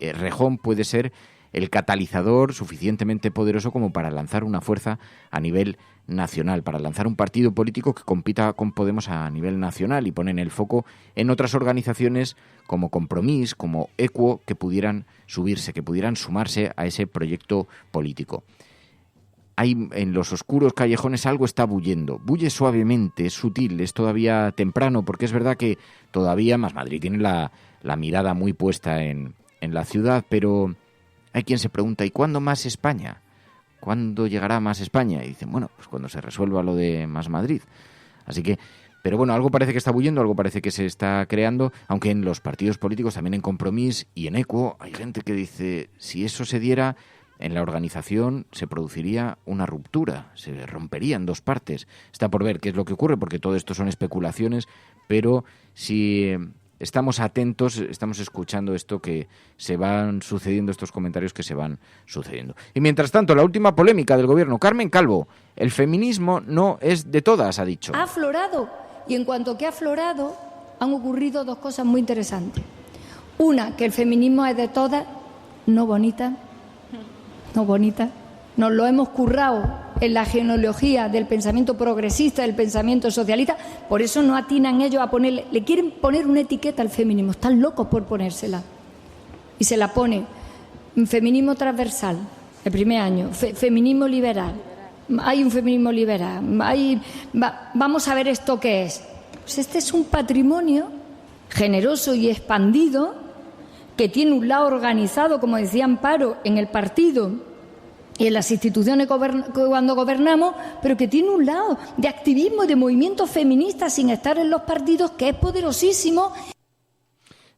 Errejón puede ser el catalizador suficientemente poderoso como para lanzar una fuerza a nivel nacional, para lanzar un partido político que compita con Podemos a nivel nacional y ponen el foco en otras organizaciones como Compromís, como Equo, que pudieran sumarse a ese proyecto político. Hay en los oscuros callejones algo está bullendo, bulle suavemente, es sutil, es todavía temprano, porque es verdad que todavía Más Madrid tiene la mirada muy puesta en la ciudad, pero hay quien se pregunta: ¿y cuándo más España? ¿Cuándo llegará Más España? Y dicen, bueno, pues cuando se resuelva lo de Más Madrid. Así que, pero bueno, algo parece que está bullendo, algo parece que se está creando, aunque en los partidos políticos, también en Compromís y en Equo, hay gente que dice, si eso se diera, en la organización se produciría una ruptura, se romperían dos partes. Está por ver qué es lo que ocurre, porque todo esto son especulaciones, pero si estamos atentos, estamos escuchando esto que se van sucediendo, estos comentarios que se van sucediendo. Y mientras tanto, la última polémica del gobierno, Carmen Calvo: el feminismo no es de todas, ha dicho. Ha aflorado, y en cuanto que ha aflorado, han ocurrido dos cosas muy interesantes. Una, que el feminismo es de todas, no bonita. Nos lo hemos currado en la genealogía del pensamiento progresista, del pensamiento socialista, por eso no atinan ellos a ponerle, le quieren poner una etiqueta al feminismo, están locos por ponérsela. Y se la pone feminismo transversal, el primer año, feminismo liberal. Hay un feminismo liberal. Vamos a ver esto qué es. Pues este es un patrimonio generoso y expandido que tiene un lado organizado, como decía Amparo, en el partido y en las instituciones cuando gobernamos, pero que tiene un lado de activismo y de movimiento feminista sin estar en los partidos, que es poderosísimo.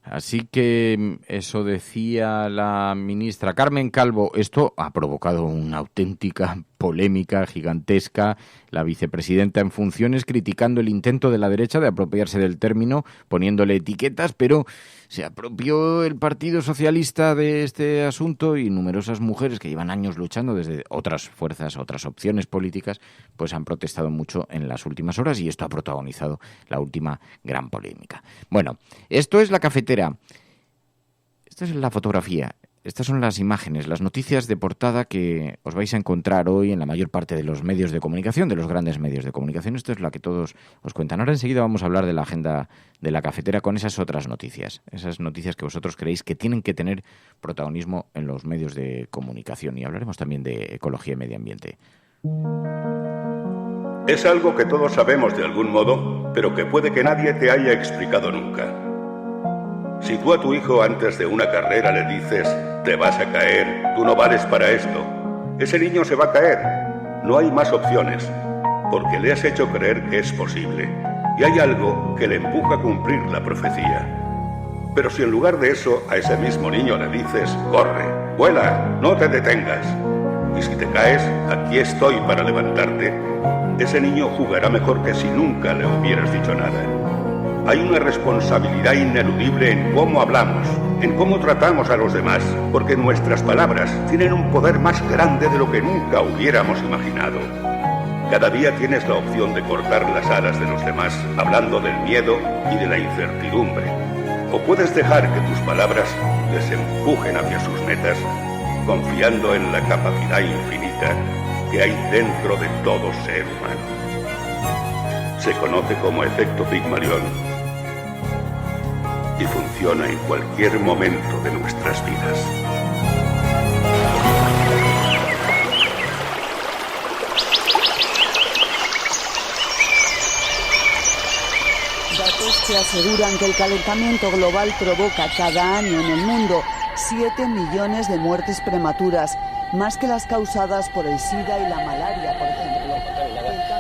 Así que eso decía la ministra Carmen Calvo. Esto ha provocado una auténtica polémica gigantesca. La vicepresidenta en funciones criticando el intento de la derecha de apropiarse del término, poniéndole etiquetas, pero se apropió el Partido Socialista de este asunto y numerosas mujeres que llevan años luchando desde otras fuerzas, otras opciones políticas, pues han protestado mucho en las últimas horas y esto ha protagonizado la última gran polémica. Bueno, esto es la cafetera. Esta es la fotografía. Estas son las imágenes, las noticias de portada que os vais a encontrar hoy en la mayor parte de los medios de comunicación, de los grandes medios de comunicación. Esto es lo que todos os cuentan. Ahora enseguida vamos a hablar de la agenda de la cafetera con esas otras noticias. Esas noticias que vosotros creéis que tienen que tener protagonismo en los medios de comunicación. Y hablaremos también de ecología y medio ambiente. Es algo que todos sabemos de algún modo, pero que puede que nadie te haya explicado nunca. Si tú a tu hijo antes de una carrera le dices, te vas a caer, tú no vales para esto, ese niño se va a caer. No hay más opciones, porque le has hecho creer que es posible. Y hay algo que le empuja a cumplir la profecía. Pero si en lugar de eso a ese mismo niño le dices, corre, vuela, no te detengas, y si te caes, aquí estoy para levantarte, ese niño jugará mejor que si nunca le hubieras dicho nada. Hay una responsabilidad ineludible en cómo hablamos, en cómo tratamos a los demás, porque nuestras palabras tienen un poder más grande de lo que nunca hubiéramos imaginado. Cada día tienes la opción de cortar las alas de los demás, hablando del miedo y de la incertidumbre. O puedes dejar que tus palabras les empujen hacia sus metas, confiando en la capacidad infinita que hay dentro de todo ser humano. Se conoce como efecto Pigmalión y funciona en cualquier momento de nuestras vidas. Datos que aseguran que el calentamiento global provoca cada año en el mundo 7 millones de muertes prematuras, más que las causadas por el SIDA y la malaria, por ejemplo.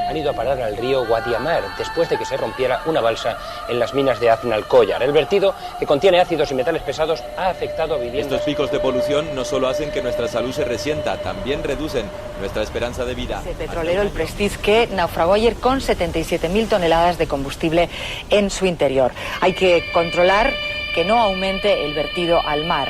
Han ido a parar al río Guadiamar después de que se rompiera una balsa en las minas de Aznalcóllar. El vertido, que contiene ácidos y metales pesados, ha afectado a viviendas. Estos picos de polución no solo hacen que nuestra salud se resienta, también reducen nuestra esperanza de vida. El petrolero, el Prestige, que naufragó ayer con 77.000 toneladas de combustible en su interior. Hay que controlar que no aumente el vertido al mar.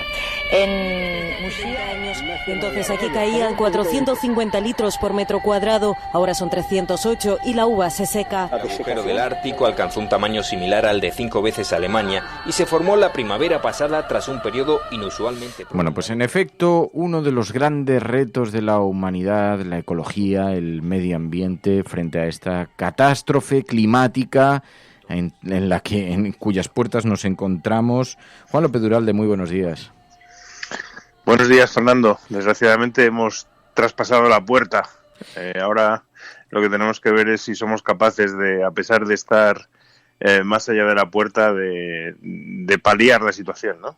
En Muxía, entonces aquí caían 450 litros por metro cuadrado, ahora son 308 y la uva se seca. El agujero del Ártico alcanzó un tamaño similar al de 5 veces Alemania y se formó la primavera pasada tras un periodo inusualmente... Bueno, pues en efecto, uno de los grandes retos de la humanidad, la ecología, el medio ambiente, frente a esta catástrofe climática en cuyas puertas nos encontramos. Juan López Duralde, muy buenos días. Buenos días, Fernando. Desgraciadamente hemos traspasado la puerta. Ahora lo que tenemos que ver es si somos capaces de, a pesar de estar más allá de la puerta, de paliar la situación, ¿no?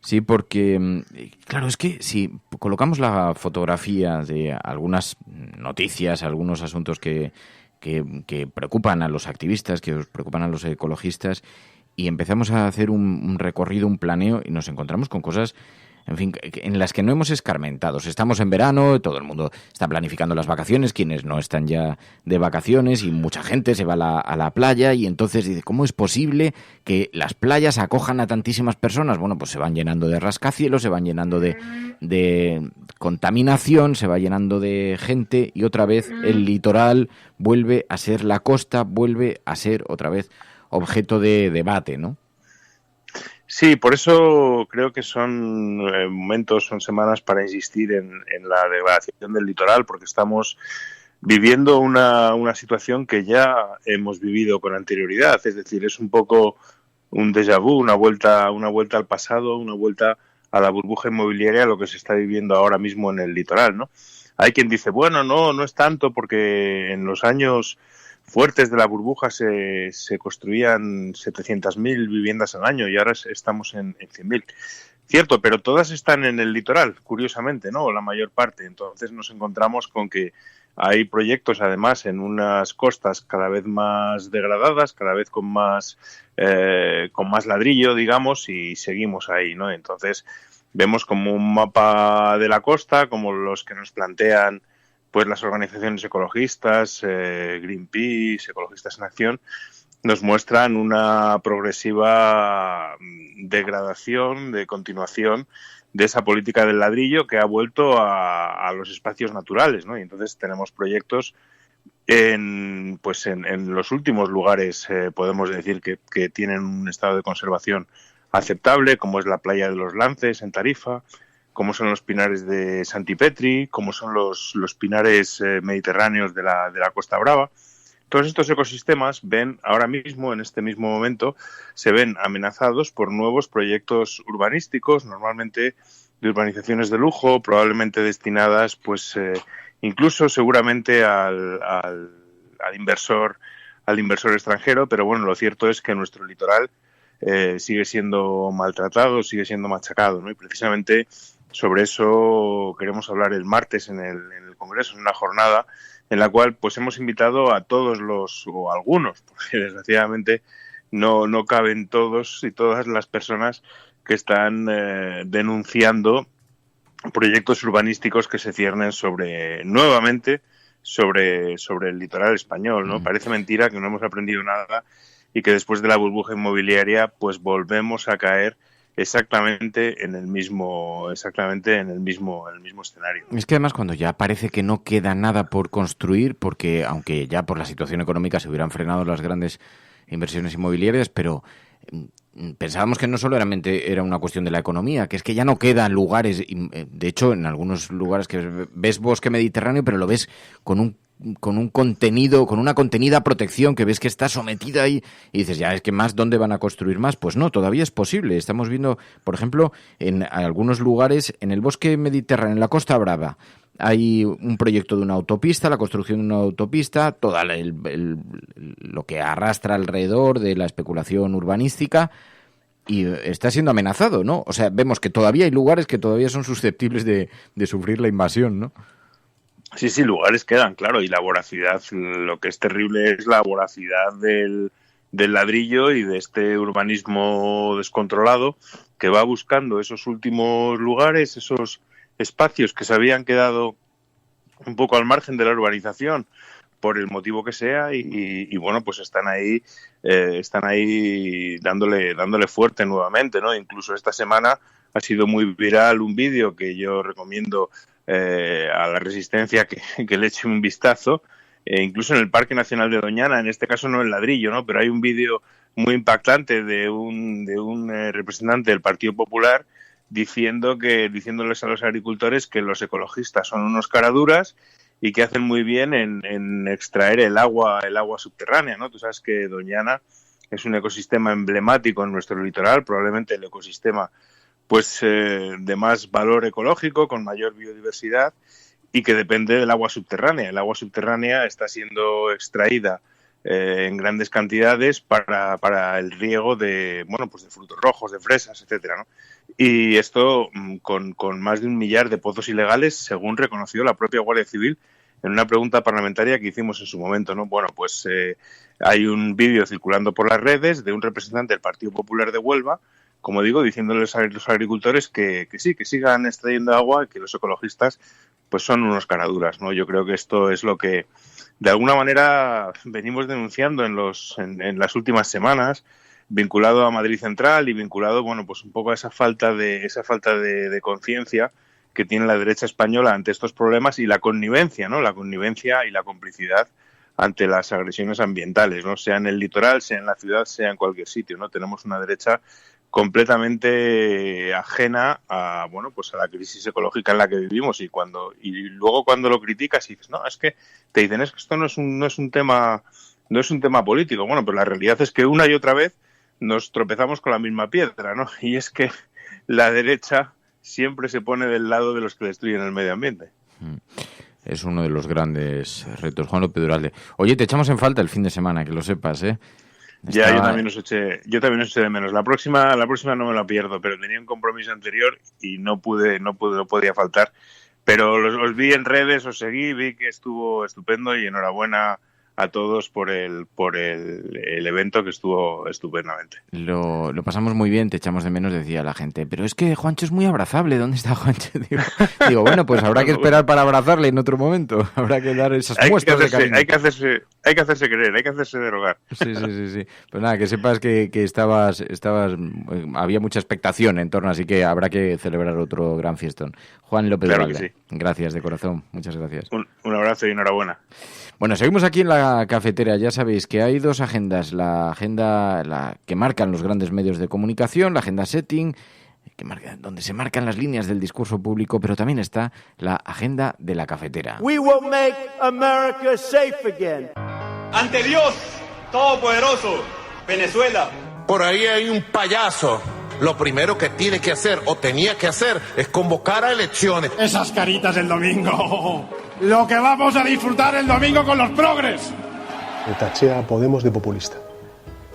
Sí, porque, claro, es que si colocamos la fotografía de algunas noticias, algunos asuntos que preocupan a los activistas, que preocupan a los ecologistas, y empezamos a hacer un recorrido, un planeo, y nos encontramos con cosas, en fin, en las que no hemos escarmentado. Estamos en verano, todo el mundo está planificando las vacaciones, quienes no están ya de vacaciones, y mucha gente se va a la playa, y entonces dice, ¿cómo es posible que las playas acojan a tantísimas personas? Bueno, pues se van llenando de rascacielos, se van llenando de contaminación, se va llenando de gente, y otra vez el litoral vuelve a ser la costa, vuelve a ser otra vez objeto de debate, ¿no? Sí, por eso creo que son momentos, son semanas para insistir en la degradación del litoral, porque estamos viviendo una situación que ya hemos vivido con anterioridad. Es decir, es un poco un déjà vu, una vuelta al pasado, una vuelta a la burbuja inmobiliaria lo que se está viviendo ahora mismo en el litoral, ¿no? Hay quien dice, bueno, no es tanto porque en los años fuertes de la burbuja se construían 700.000 viviendas al año y ahora estamos en 100.000. Cierto, pero todas están en el litoral, curiosamente, ¿no? La mayor parte. Entonces nos encontramos con que hay proyectos, además, en unas costas cada vez más degradadas, cada vez con más ladrillo, digamos, y seguimos ahí, ¿no? Entonces vemos como un mapa de la costa, como los que nos plantean pues las organizaciones ecologistas, Greenpeace, Ecologistas en Acción, nos muestran una progresiva degradación, de continuación de esa política del ladrillo que ha vuelto a los espacios naturales, ¿no? Y entonces tenemos proyectos en los últimos lugares, podemos decir que tienen un estado de conservación aceptable, como es la playa de los Lances en Tarifa, como son los pinares de Santipetri, como son los pinares mediterráneos de la Costa Brava. Todos estos ecosistemas ven ahora mismo, en este mismo momento, se ven amenazados por nuevos proyectos urbanísticos, normalmente de urbanizaciones de lujo, probablemente destinadas, pues, incluso seguramente al inversor extranjero. Pero bueno, lo cierto es que nuestro litoral sigue siendo maltratado, sigue siendo machacado, ¿no? Y precisamente sobre eso queremos hablar el martes en el Congreso, en una jornada en la cual pues hemos invitado a todos o algunos, porque desgraciadamente no caben todos y todas las personas que están denunciando proyectos urbanísticos que se ciernen nuevamente sobre el litoral español, ¿no? Parece mentira que no hemos aprendido nada y que después de la burbuja inmobiliaria pues volvemos a caer exactamente en el mismo escenario. Es que además cuando ya parece que no queda nada por construir, porque aunque ya por la situación económica se hubieran frenado las grandes inversiones inmobiliarias, pero pensábamos que no solamente era una cuestión de la economía, que es que ya no quedan lugares, de hecho en algunos lugares que ves bosque mediterráneo, pero lo ves con un contenido, con una contenida protección que ves que está sometida ahí y dices, ya es que más, ¿dónde van a construir más? Pues no, todavía es posible. Estamos viendo, por ejemplo, en algunos lugares, en el bosque mediterráneo, en la Costa Brava, hay un proyecto de una autopista, la construcción de una autopista, toda lo que arrastra alrededor de la especulación urbanística y está siendo amenazado, ¿no? O sea, vemos que todavía hay lugares que todavía son susceptibles de sufrir la invasión, ¿no? Sí, lugares quedan, claro, y la voracidad, lo que es terrible es la voracidad del ladrillo y de este urbanismo descontrolado que va buscando esos últimos lugares, esos espacios que se habían quedado un poco al margen de la urbanización por el motivo que sea y bueno, pues están ahí dándole fuerte nuevamente, ¿no? Incluso esta semana ha sido muy viral un vídeo que yo recomiendo a la Resistencia que le eche un vistazo, incluso en el Parque Nacional de Doñana, en este caso no el ladrillo, ¿no? Pero hay un vídeo muy impactante de un representante del Partido Popular diciéndoles a los agricultores que los ecologistas son unos caraduras y que hacen muy bien en extraer el agua subterránea, ¿no? Tú sabes que Doñana es un ecosistema emblemático en nuestro litoral, probablemente el ecosistema pues de más valor ecológico, con mayor biodiversidad y que depende del agua subterránea. El agua subterránea está siendo extraída en grandes cantidades para el riego de frutos rojos, de fresas, etcétera, ¿no? Y esto con más de 1 millar de pozos ilegales, según reconoció la propia Guardia Civil en una pregunta parlamentaria que hicimos en su momento, ¿no? Bueno, pues hay un vídeo circulando por las redes de un representante del Partido Popular de Huelva, como digo, diciéndoles a los agricultores que sigan extrayendo agua y que los ecologistas pues son unos caraduras, ¿no? Yo creo que esto es lo que de alguna manera venimos denunciando en las últimas semanas, vinculado a Madrid Central y vinculado, pues un poco a esa falta de conciencia que tiene la derecha española ante estos problemas y la connivencia, ¿no? La connivencia y la complicidad ante las agresiones ambientales, ¿no? Sea en el litoral, sea en la ciudad, sea en cualquier sitio, ¿no? Tenemos una derecha completamente ajena a la crisis ecológica en la que vivimos y luego cuando lo criticas y dices, no, es que te dicen es que esto no es un tema político. Bueno, pero la realidad es que una y otra vez nos tropezamos con la misma piedra, ¿no? Y es que la derecha siempre se pone del lado de los que destruyen el medio ambiente. Es uno de los grandes retos. Juan López Duralde. Oye, te echamos en falta el fin de semana, que lo sepas, ¿eh? Ya, yo también os eché de menos. La próxima no me la pierdo, pero tenía un compromiso anterior y no podía faltar. Pero os vi en redes, os seguí, vi que estuvo estupendo y enhorabuena a todos por el evento, que estuvo estupendamente. Lo pasamos muy bien, te echamos de menos, decía la gente. Pero es que Juancho es muy abrazable, ¿dónde está Juancho? Digo, bueno, pues habrá que esperar para abrazarle en otro momento. Habrá que dar esas muestras de cariño. Hay que hacerse querer, hay que hacerse derogar. Sí. Pues nada, que sepas que estabas había mucha expectación en torno, así que habrá que celebrar otro gran fiestón. Juan López Claro Duralde, que sí. Gracias de corazón, muchas gracias. Un abrazo y enhorabuena. Bueno, seguimos aquí en la cafetera. Ya sabéis que hay dos agendas. La agenda que marcan los grandes medios de comunicación, la agenda setting, donde se marcan las líneas del discurso público, pero también está la agenda de la cafetera. We will make America safe again. Ante Dios Todopoderoso, Venezuela. Por ahí hay un payaso. Lo primero que tiene que hacer o tenía que hacer es convocar a elecciones. Esas caritas del domingo. Lo que vamos a disfrutar el domingo con los progres. Le taché a Podemos de populista.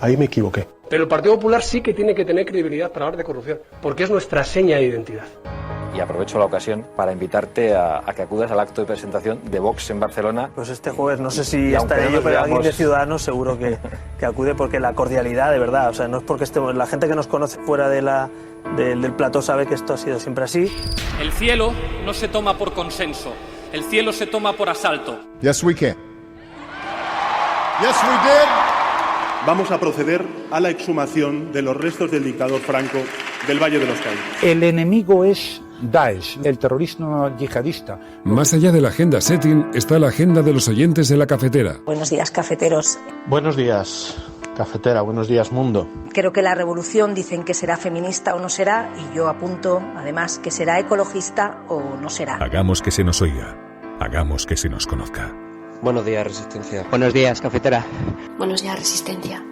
Ahí me equivoqué. Pero el Partido Popular sí que tiene que tener credibilidad para hablar de corrupción, porque es nuestra seña de identidad. Y aprovecho la ocasión para invitarte a que acudas al acto de presentación de Vox en Barcelona. Pues este jueves, no sé si estaré yo, pero alguien de Ciudadanos seguro que acude, porque la cordialidad, de verdad, o sea, no es porque estemos, la gente que nos conoce fuera del plató sabe que esto ha sido siempre así. El cielo no se toma por consenso, el cielo se toma por asalto. Yes, we can. Yes, we did. Vamos a proceder a la exhumación de los restos del dictador Franco del Valle de los Caídos. El enemigo es Daesh, el terrorismo yihadista. Más allá de la agenda setting está la agenda de los oyentes de la cafetera. Buenos días, cafeteros. Buenos días, cafetera. Buenos días, mundo. Creo que la revolución dicen que será feminista o no será, y yo apunto, además, que será ecologista o no será. Hagamos que se nos oiga. Hagamos que se nos conozca. Buenos días, Resistencia. Buenos días, cafetera. Buenos días, Resistencia.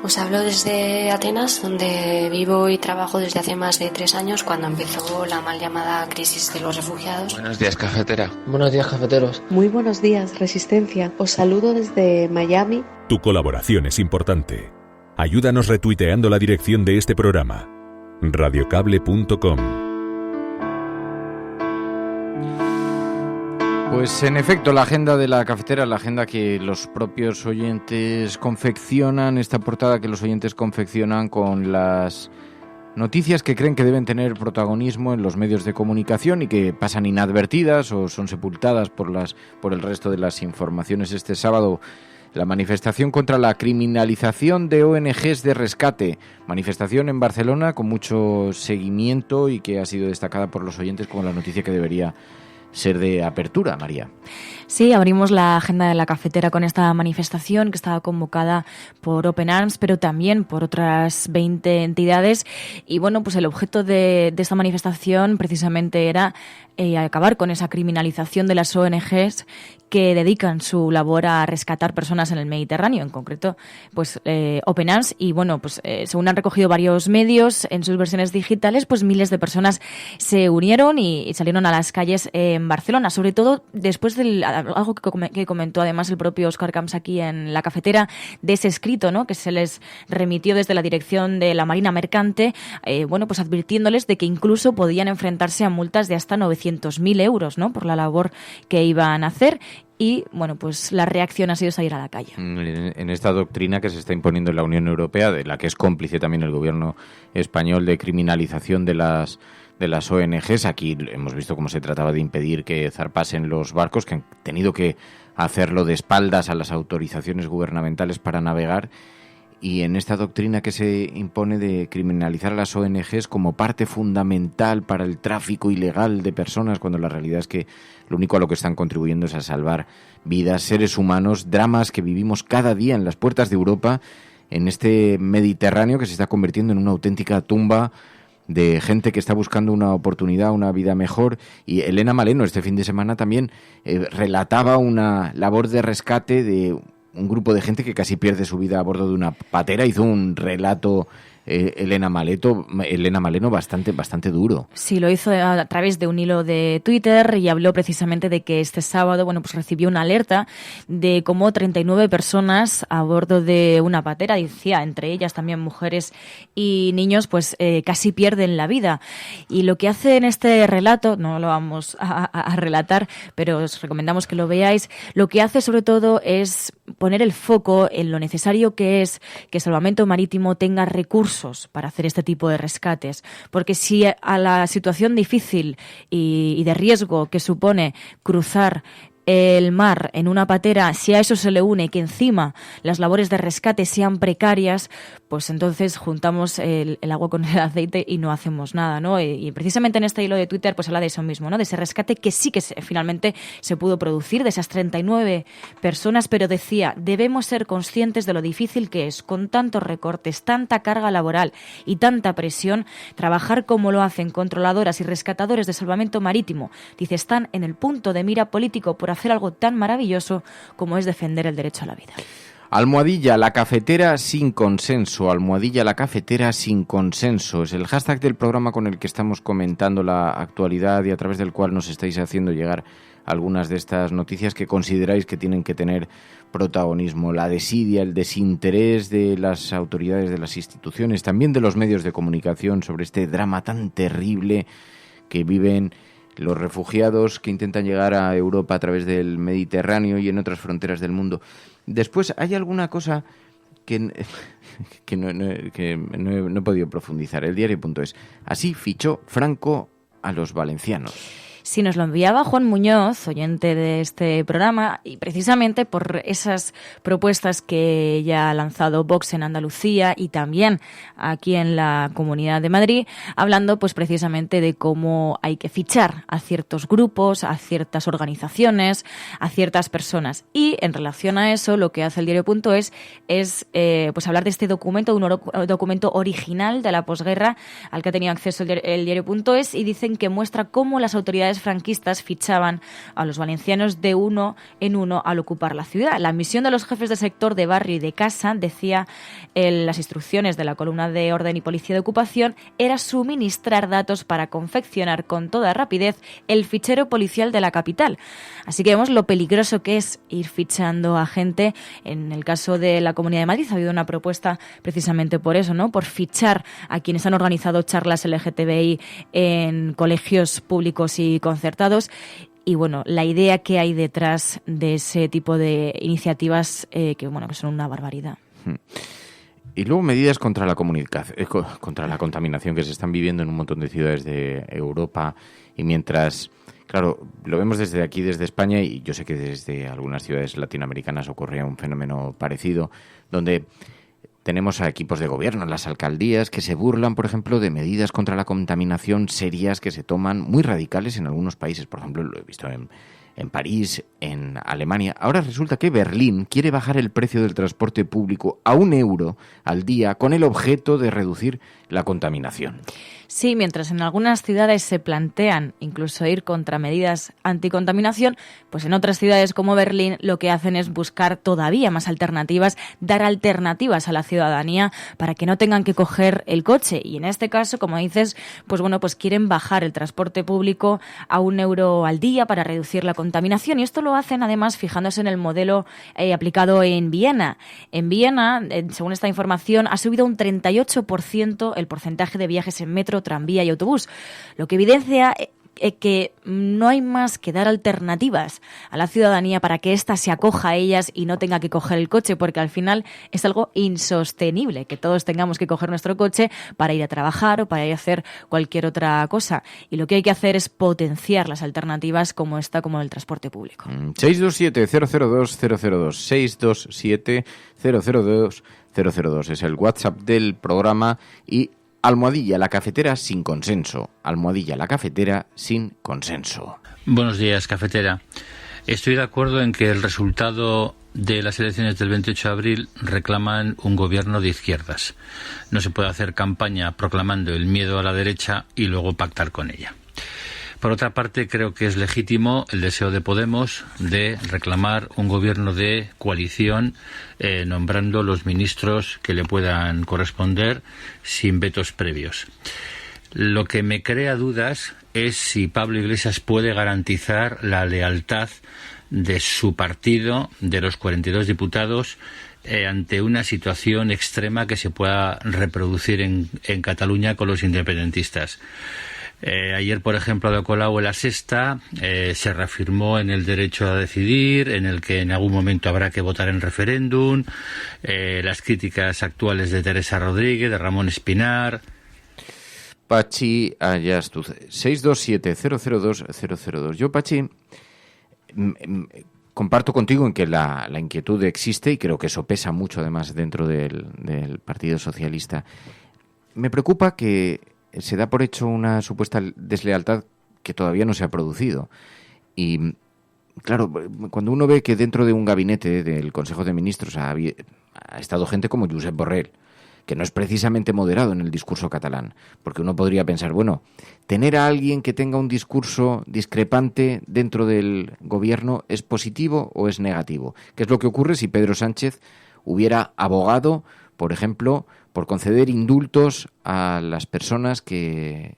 Os hablo desde Atenas, donde vivo y trabajo desde hace más de 3 años, cuando empezó la mal llamada crisis de los refugiados. Buenos días, cafetera. Buenos días, cafeteros. Muy buenos días, Resistencia. Os saludo desde Miami. Tu colaboración es importante. Ayúdanos retuiteando la dirección de este programa. radiocable.com. Pues en efecto, la agenda de la cafetera, la agenda que los propios oyentes confeccionan, esta portada que los oyentes confeccionan con las noticias que creen que deben tener protagonismo en los medios de comunicación y que pasan inadvertidas o son sepultadas por el resto de las informaciones. Este sábado, la manifestación contra la criminalización de ONGs de rescate. Manifestación en Barcelona con mucho seguimiento y que ha sido destacada por los oyentes como la noticia que debería ser de apertura, María. Sí, abrimos la agenda de la cafetera con esta manifestación que estaba convocada por Open Arms, pero también por otras 20 entidades. Y bueno, pues el objeto de esta manifestación precisamente era acabar con esa criminalización de las ONGs que dedican su labor a rescatar personas en el Mediterráneo, en concreto pues Open Arms. Y bueno, pues según han recogido varios medios en sus versiones digitales, pues miles de personas se unieron y salieron a las calles en Barcelona, sobre todo después de algo que comentó además el propio Óscar Camps aquí en la cafetera, de ese escrito, ¿no?, que se les remitió desde la dirección de la Marina Mercante, bueno, pues advirtiéndoles de que incluso podían enfrentarse a multas de hasta 900.000 euros, ¿no?, por la labor que iban a hacer. Y, bueno, pues la reacción ha sido salir a la calle. En esta doctrina que se está imponiendo en la Unión Europea, de la que es cómplice también el gobierno español, de criminalización de las ONGs, aquí hemos visto cómo se trataba de impedir que zarpasen los barcos, que han tenido que hacerlo de espaldas a las autorizaciones gubernamentales para navegar. Y en esta doctrina que se impone de criminalizar a las ONGs como parte fundamental para el tráfico ilegal de personas, cuando la realidad es que lo único a lo que están contribuyendo es a salvar vidas, seres humanos, dramas que vivimos cada día en las puertas de Europa, en este Mediterráneo que se está convirtiendo en una auténtica tumba de gente que está buscando una oportunidad, una vida mejor. Y Elena Maleno este fin de semana también relataba una labor de rescate de un grupo de gente que casi pierde su vida a bordo de una patera. Hizo un relato Elena Maleno bastante duro. Sí, lo hizo a través de un hilo de Twitter y habló precisamente de que este sábado, pues recibió una alerta de cómo 39 personas a bordo de una patera, decía, entre ellas también mujeres y niños, pues casi pierden la vida. Y lo que hace en este relato, no lo vamos a relatar, pero os recomendamos que lo veáis, lo que hace sobre todo es poner el foco en lo necesario que es que Salvamento Marítimo tenga recursos para hacer este tipo de rescates, porque si a la situación difícil y de riesgo que supone cruzar el mar en una patera, si a eso se le une que encima las labores de rescate sean precarias, pues entonces juntamos el agua con el aceite y no hacemos nada, ¿no? Y precisamente en este hilo de Twitter pues habla de eso mismo, ¿no? De ese rescate que sí que finalmente se pudo producir, de esas 39 personas, pero decía, debemos ser conscientes de lo difícil que es, con tantos recortes, tanta carga laboral y tanta presión, trabajar como lo hacen controladoras y rescatadores de Salvamento Marítimo. Dice, están en el punto de mira político por hacer algo tan maravilloso como es defender el derecho a la vida. Almohadilla, la cafetera sin consenso. Almohadilla, la cafetera sin consenso. Es el hashtag del programa con el que estamos comentando la actualidad y a través del cual nos estáis haciendo llegar algunas de estas noticias que consideráis que tienen que tener protagonismo. La desidia, el desinterés de las autoridades, de las instituciones, también de los medios de comunicación sobre este drama tan terrible que viven los refugiados que intentan llegar a Europa a través del Mediterráneo y en otras fronteras del mundo. Después, hay alguna cosa que no he podido profundizar. El diario.es. Así fichó Franco a los valencianos. Sí, nos lo enviaba Juan Muñoz, oyente de este programa, y precisamente por esas propuestas que ya ha lanzado Vox en Andalucía y también aquí en la Comunidad de Madrid, hablando pues precisamente de cómo hay que fichar a ciertos grupos, a ciertas organizaciones, a ciertas personas. Y en relación a eso, lo que hace el diario.es es pues hablar de este documento, un documento original de la posguerra al que ha tenido acceso el diario.es, y dicen que muestra cómo las autoridades franquistas fichaban a los valencianos de uno en uno al ocupar la ciudad. La misión de los jefes de sector, de barrio y de casa, decía las instrucciones de la columna de Orden y Policía de Ocupación, era suministrar datos para confeccionar con toda rapidez el fichero policial de la capital. Así que vemos lo peligroso que es ir fichando a gente. En el caso de la Comunidad de Madrid ha habido una propuesta precisamente por eso, ¿no? Por fichar a quienes han organizado charlas LGTBI en colegios públicos y concertados. Y bueno, la idea que hay detrás de ese tipo de iniciativas que son una barbaridad. Y luego medidas contra la contra la contaminación que se están viviendo en un montón de ciudades de Europa. Y mientras, claro, lo vemos desde aquí, desde España, y yo sé que desde algunas ciudades latinoamericanas ocurría un fenómeno parecido, donde tenemos a equipos de gobierno, las alcaldías, que se burlan, por ejemplo, de medidas contra la contaminación serias que se toman, muy radicales en algunos países. Por ejemplo, lo he visto en París, en Alemania. Ahora resulta que Berlín quiere bajar el precio del transporte público a 1 euro al día con el objeto de reducir la contaminación. Sí, mientras en algunas ciudades se plantean incluso ir contra medidas anticontaminación, pues en otras ciudades como Berlín lo que hacen es buscar todavía más alternativas, dar alternativas a la ciudadanía para que no tengan que coger el coche. Y en este caso, como dices, pues quieren bajar el transporte público a 1 euro al día para reducir la contaminación. Y esto lo hacen además fijándose en el modelo aplicado en Viena. En Viena, según esta información, ha subido un 38% el porcentaje de viajes en metro, tranvía y autobús, lo que evidencia que no hay más que dar alternativas a la ciudadanía para que ésta se acoja a ellas y no tenga que coger el coche, porque al final es algo insostenible que todos tengamos que coger nuestro coche para ir a trabajar o para ir a hacer cualquier otra cosa. Y lo que hay que hacer es potenciar las alternativas como esta, como el transporte público. 627-002-002, 627-002-002 es el WhatsApp del programa. Y almohadilla, la cafetera sin consenso. Almohadilla, la cafetera sin consenso. Buenos días, cafetera. Estoy de acuerdo en que el resultado de las elecciones del 28 de abril reclaman un gobierno de izquierdas. No se puede hacer campaña proclamando el miedo a la derecha y luego pactar con ella. Por otra parte, creo que es legítimo el deseo de Podemos de reclamar un gobierno de coalición, nombrando los ministros que le puedan corresponder sin vetos previos. Lo que me crea dudas es si Pablo Iglesias puede garantizar la lealtad de su partido, de los 42 diputados, ante una situación extrema que se pueda reproducir en Cataluña con los independentistas. Ayer, por ejemplo, de Colau en La Sexta se reafirmó en el derecho a decidir, en el que en algún momento habrá que votar en referéndum, las críticas actuales de Teresa Rodríguez, de Ramón Espinar. Pachi Ayastuz, 627-002-002. Yo, Pachi, comparto contigo en que la inquietud existe y creo que eso pesa mucho además dentro del Partido Socialista. Me preocupa que se da por hecho una supuesta deslealtad que todavía no se ha producido. Y claro, cuando uno ve que dentro de un gabinete del Consejo de Ministros ha estado gente como Josep Borrell, que no es precisamente moderado en el discurso catalán, porque uno podría pensar, bueno, tener a alguien que tenga un discurso discrepante dentro del gobierno, ¿es positivo o es negativo? ¿Qué es lo que ocurre si Pedro Sánchez hubiera abogado, por ejemplo, por conceder indultos a las personas que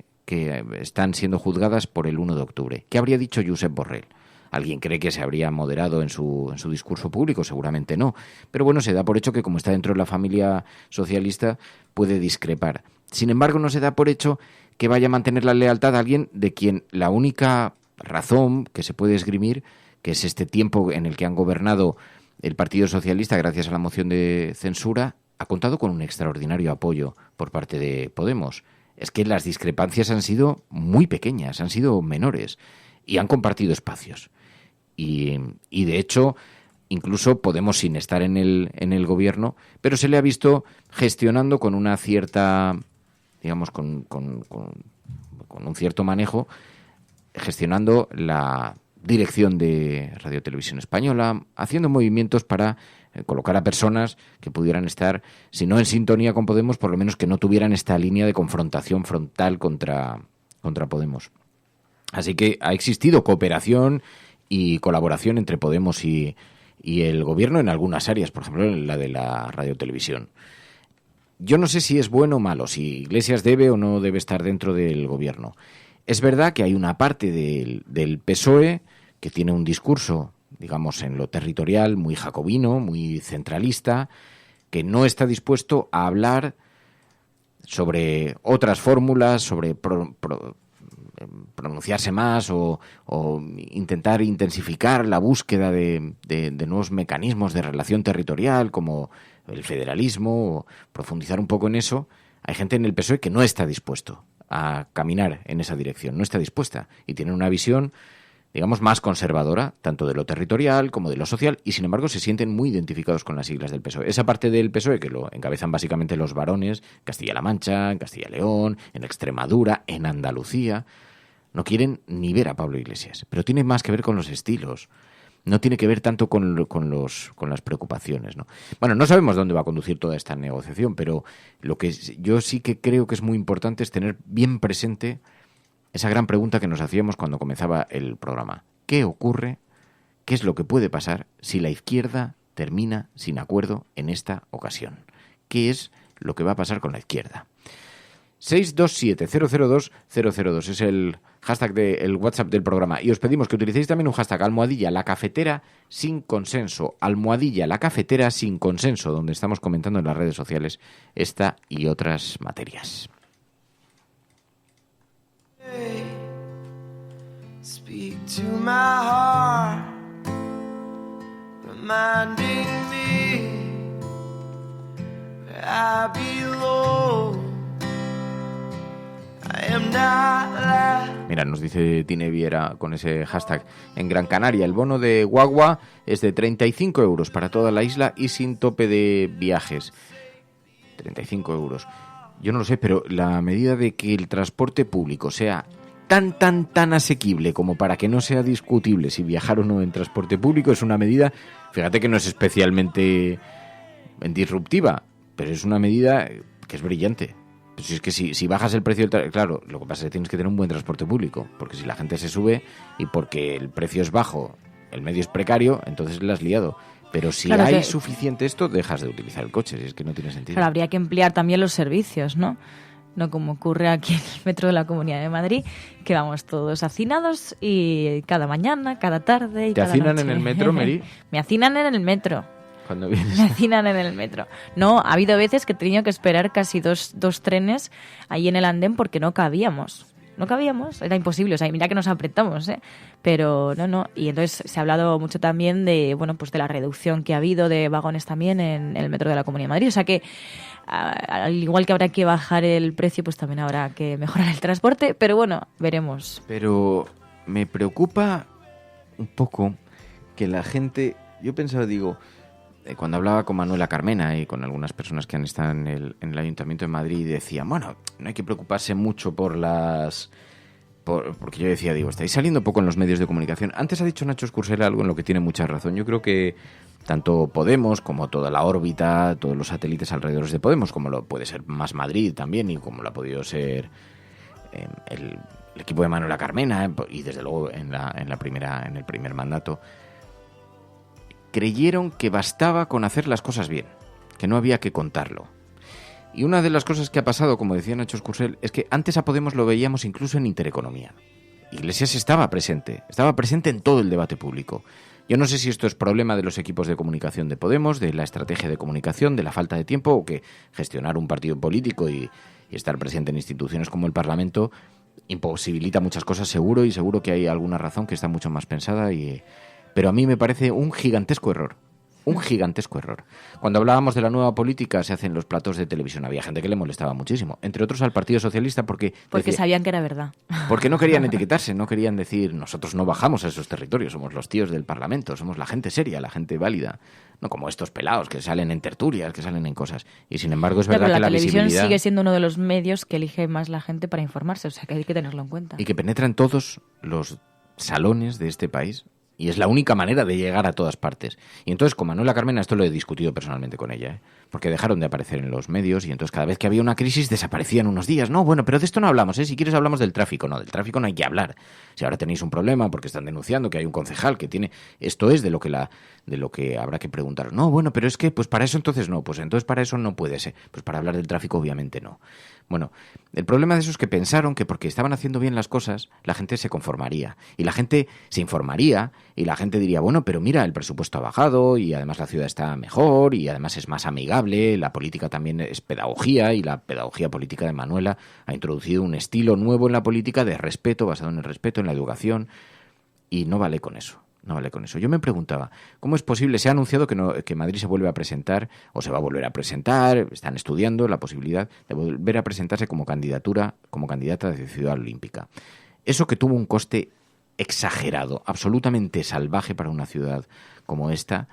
están siendo juzgadas por el 1 de octubre? ¿Qué habría dicho Josep Borrell? ¿Alguien cree que se habría moderado en su discurso público? Seguramente no. Pero bueno, se da por hecho que como está dentro de la familia socialista puede discrepar. Sin embargo, no se da por hecho que vaya a mantener la lealtad a alguien de quien la única razón que se puede esgrimir, que es este tiempo en el que han gobernado el Partido Socialista gracias a la moción de censura, ha contado con un extraordinario apoyo por parte de Podemos. Es que las discrepancias han sido muy pequeñas, han sido menores y han compartido espacios. Y de hecho, incluso Podemos, sin estar en el gobierno, pero se le ha visto gestionando con una cierta, digamos, con un cierto manejo, gestionando la dirección de Radio Televisión Española, haciendo movimientos para colocar a personas que pudieran estar, si no en sintonía con Podemos, por lo menos que no tuvieran esta línea de confrontación frontal contra Podemos. Así que ha existido cooperación y colaboración entre Podemos y el gobierno en algunas áreas, por ejemplo en la de la radiotelevisión. Yo no sé si es bueno o malo, si Iglesias debe o no debe estar dentro del gobierno. Es verdad que hay una parte del PSOE que tiene un discurso, digamos, en lo territorial muy jacobino, muy centralista, que no está dispuesto a hablar sobre otras fórmulas, sobre pronunciarse más o intentar intensificar la búsqueda de nuevos mecanismos de relación territorial como el federalismo, o profundizar un poco en eso. Hay gente en el PSOE que no está dispuesto a caminar en esa dirección, no está dispuesta y tiene una visión, digamos, más conservadora, tanto de lo territorial como de lo social, y sin embargo se sienten muy identificados con las siglas del PSOE. Esa parte del PSOE que lo encabezan básicamente los varones, en Castilla-La Mancha, en Castilla y León, en Extremadura, en Andalucía, no quieren ni ver a Pablo Iglesias, pero tiene más que ver con los estilos, no tiene que ver tanto con las preocupaciones, ¿no? Bueno, no sabemos dónde va a conducir toda esta negociación, pero lo que yo sí que creo que es muy importante es tener bien presente esa gran pregunta que nos hacíamos cuando comenzaba el programa. ¿Qué ocurre? ¿Qué es lo que puede pasar si la izquierda termina sin acuerdo en esta ocasión? ¿Qué es lo que va a pasar con la izquierda? 627-002-002 es el hashtag del WhatsApp del programa. Y os pedimos que utilicéis también un hashtag #LaCafetera sin consenso. #LaCafetera sin consenso, donde estamos comentando en las redes sociales esta y otras materias. Speak to my heart, reminding me where I belong. I am not like... Mira, nos dice Tine Viera con ese hashtag. En Gran Canaria el bono de guagua es de 35 euros para toda la isla y sin tope de viajes. 35 euros. Yo no lo sé, pero la medida de que el transporte público sea tan asequible como para que no sea discutible si viajar o no en transporte público es una medida, fíjate que no es especialmente disruptiva, pero es una medida que es brillante. Pues es que si bajas el precio del claro, lo que pasa es que tienes que tener un buen transporte público, porque si la gente se sube y porque el precio es bajo, el medio es precario, entonces le has liado. Pero si claro, hay suficiente esto, dejas de utilizar el coche, si es que no tiene sentido. Claro, habría que emplear también los servicios, ¿no? No como ocurre aquí en el metro de la Comunidad de Madrid, que vamos todos hacinados y cada mañana, cada tarde y ¿Te cada hacinan noche. en el metro, Meri? Me hacinan en el metro. Cuando vienes. Me hacinan en el metro. No, ha habido veces que he tenido que esperar casi dos trenes ahí en el andén porque no cabíamos. No cabíamos, era imposible. O sea, mira que nos apretamos, ¿eh? Pero no. Y entonces se ha hablado mucho también de, bueno, pues de la reducción que ha habido de vagones también en el metro de la Comunidad de Madrid. O sea que, al igual que habrá que bajar el precio, pues también habrá que mejorar el transporte. Pero bueno, veremos. Pero me preocupa un poco que la gente... Yo pensaba, digo... Cuando hablaba con Manuela Carmena y con algunas personas que han estado en el Ayuntamiento de Madrid, decían, bueno, no hay que preocuparse mucho porque yo decía, digo, estáis saliendo poco en los medios de comunicación. Antes ha dicho Nacho Escursel algo en lo que tiene mucha razón. Yo creo que tanto Podemos como toda la órbita, todos los satélites alrededor de Podemos, como lo puede ser Más Madrid también y como lo ha podido ser el equipo de Manuela Carmena y desde luego en el primer mandato, creyeron que bastaba con hacer las cosas bien, que no había que contarlo. Y una de las cosas que ha pasado, como decía Nacho Escursel, es que antes a Podemos lo veíamos incluso en Intereconomía. Iglesias estaba presente en todo el debate público. Yo no sé si esto es problema de los equipos de comunicación de Podemos, de la estrategia de comunicación, de la falta de tiempo, o que gestionar un partido político y estar presente en instituciones como el Parlamento imposibilita muchas cosas, seguro, y seguro que hay alguna razón que está mucho más pensada pero a mí me parece un gigantesco error. Un gigantesco error. Cuando hablábamos de la nueva política, se hacen los platos de televisión. Había gente que le molestaba muchísimo. Entre otros al Partido Socialista porque decía, sabían que era verdad. Porque no querían etiquetarse, no querían decir, nosotros no bajamos a esos territorios, somos los tíos del Parlamento, somos la gente seria, la gente válida. No como estos pelados que salen en tertulias, que salen en cosas. Y sin embargo es verdad que la televisión visibilidad sigue siendo uno de los medios que elige más la gente para informarse. O sea que hay que tenerlo en cuenta. Y que penetra en todos los salones de este país. Y es la única manera de llegar a todas partes. Y entonces con Manuela Carmena esto lo he discutido personalmente con ella, porque dejaron de aparecer en los medios y entonces cada vez que había una crisis desaparecían unos días. No, bueno, pero de esto no hablamos, ¿eh? Si quieres hablamos del tráfico. No, del tráfico no hay que hablar. Si ahora tenéis un problema porque están denunciando que hay un concejal que tiene... Esto es de lo que habrá que preguntar. No, bueno, pero es que pues para eso entonces no. Pues entonces para eso no puede ser. Pues para hablar del tráfico obviamente no. Bueno, el problema de eso es que pensaron que porque estaban haciendo bien las cosas, la gente se conformaría. Y la gente se informaría y la gente diría, bueno, pero mira, el presupuesto ha bajado y además la ciudad está mejor y además es más amigable, la política también es pedagogía y la pedagogía política de Manuela ha introducido un estilo nuevo en la política de respeto, basado en el respeto, en la educación, y no vale con eso. No vale con eso. Yo me preguntaba, ¿cómo es posible? Se ha anunciado que Madrid se vuelve a presentar, o se va a volver a presentar, están estudiando la posibilidad de volver a presentarse como candidata de Ciudad Olímpica. Eso que tuvo un coste exagerado, absolutamente salvaje para una ciudad como esta,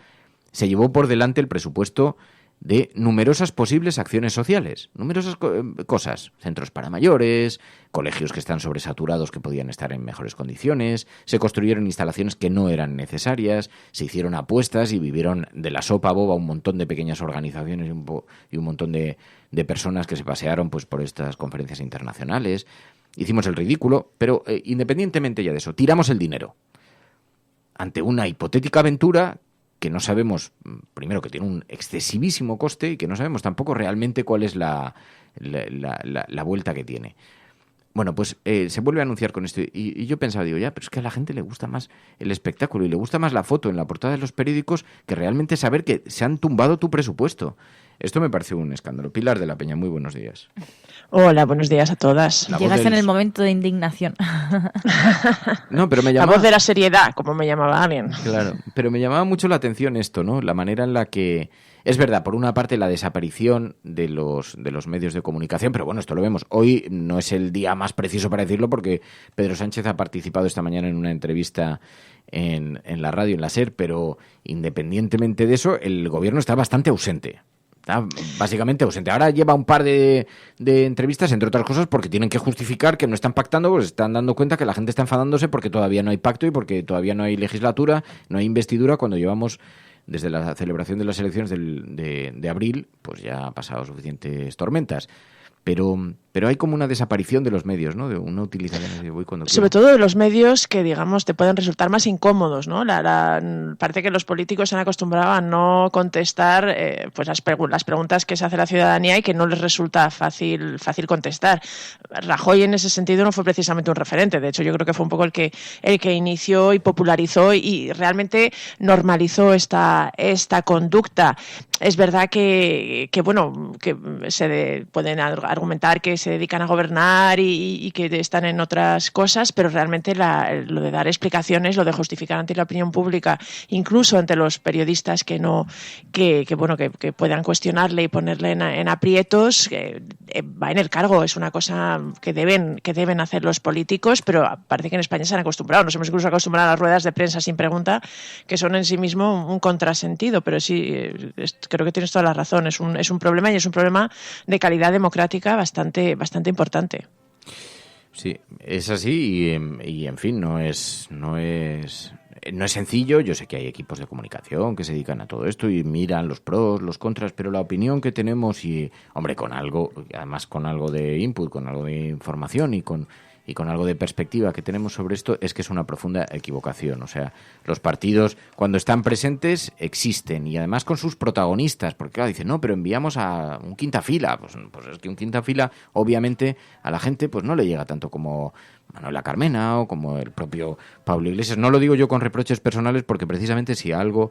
se llevó por delante el presupuesto de numerosas posibles acciones sociales, numerosas cosas, centros para mayores, colegios que están sobresaturados que podían estar en mejores condiciones, se construyeron instalaciones que no eran necesarias, se hicieron apuestas y vivieron de la sopa boba un montón de pequeñas organizaciones y un montón de personas que se pasearon pues por estas conferencias internacionales. Hicimos el ridículo, pero independientemente ya de eso, tiramos el dinero ante una hipotética aventura que no sabemos, primero que tiene un excesivísimo coste y que no sabemos tampoco realmente cuál es la vuelta que tiene. Bueno, pues se vuelve a anunciar con esto y yo pensaba, digo, ya, pero es que a la gente le gusta más el espectáculo y le gusta más la foto en la portada de los periódicos que realmente saber que se han tumbado tu presupuesto. Esto me pareció un escándalo. Pilar de la Peña, muy buenos días. Hola, buenos días a todas. Llegas en el momento de indignación. No, pero me llamaba... La voz de la seriedad, como me llamaba alguien. Claro, pero me llamaba mucho la atención esto, ¿no? La manera en la que... Es verdad, por una parte la desaparición de los medios de comunicación, pero bueno, esto lo vemos. Hoy no es el día más preciso para decirlo porque Pedro Sánchez ha participado esta mañana en una entrevista en la radio, en la SER, pero independientemente de eso, el gobierno está bastante ausente. Está básicamente ausente. Ahora lleva un par de entrevistas, entre otras cosas, porque tienen que justificar que no están pactando, pues están dando cuenta que la gente está enfadándose porque todavía no hay pacto y porque todavía no hay legislatura, no hay investidura, cuando llevamos desde la celebración de las elecciones de abril, pues ya ha pasado suficientes tormentas. Pero hay como una desaparición de los medios, ¿no? De una utilización de voy cuando quiero. Sobre todo de los medios que, digamos, te pueden resultar más incómodos, ¿no? Parece que los políticos se han acostumbrado a no contestar pues las preguntas que se hace la ciudadanía y que no les resulta fácil contestar. Rajoy en ese sentido no fue precisamente un referente. De hecho, yo creo que fue un poco el que inició y popularizó y realmente normalizó esta conducta. Es verdad que pueden argumentar que se dedican a gobernar y que están en otras cosas, pero realmente lo de dar explicaciones, lo de justificar ante la opinión pública, incluso ante los periodistas que puedan cuestionarle y ponerle en aprietos, va en el cargo. Es una cosa que deben hacer los políticos, pero parece que en España se han acostumbrado. Nos hemos incluso acostumbrado a las ruedas de prensa sin pregunta, que son en sí mismo un contrasentido, pero sí, creo que tienes toda la razón. Es un problema, y es un problema de calidad democrática bastante importante. Sí, es así y en fin, no es sencillo. Yo sé que hay equipos de comunicación que se dedican a todo esto y miran los pros, los contras, pero la opinión que tenemos y, hombre, además con algo de input, con algo de información y con algo de perspectiva que tenemos sobre esto, es que es una profunda equivocación. O sea, los partidos, cuando están presentes, existen, y además con sus protagonistas, porque claro, dicen, no, pero enviamos a un quinta fila. Pues es que un quinta fila, obviamente, a la gente pues no le llega tanto como Manuela Carmena o como el propio Pablo Iglesias. No lo digo yo con reproches personales, porque precisamente si algo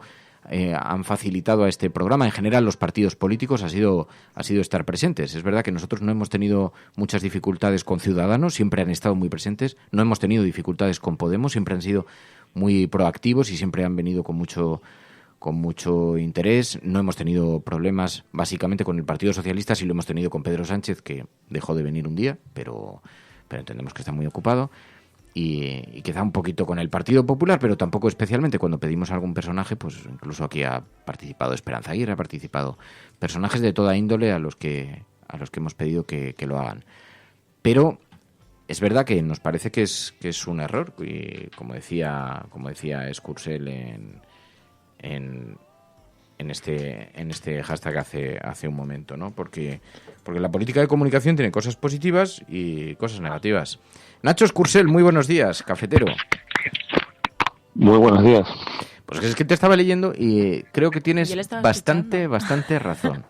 han facilitado a este programa, en general los partidos políticos, ha sido estar presentes. Es verdad que nosotros no hemos tenido muchas dificultades con Ciudadanos, siempre han estado muy presentes. No hemos tenido dificultades con Podemos, siempre han sido muy proactivos y siempre han venido con mucho interés. No hemos tenido problemas básicamente con el Partido Socialista, sí lo hemos tenido con Pedro Sánchez, que dejó de venir un día, pero entendemos que está muy ocupado. Y quizá un poquito con el Partido Popular, pero tampoco especialmente. Cuando pedimos a algún personaje, pues incluso aquí ha participado Esperanza Aguirre, ha participado personajes de toda índole a los que hemos pedido que lo hagan. Pero es verdad que nos parece que es un error, y como decía Escursel en este hashtag hace un momento, ¿no? Porque la política de comunicación tiene cosas positivas y cosas negativas. Nacho Escursel, muy buenos días, cafetero. Muy buenos días. Pues es que te estaba leyendo y creo que tienes bastante razón.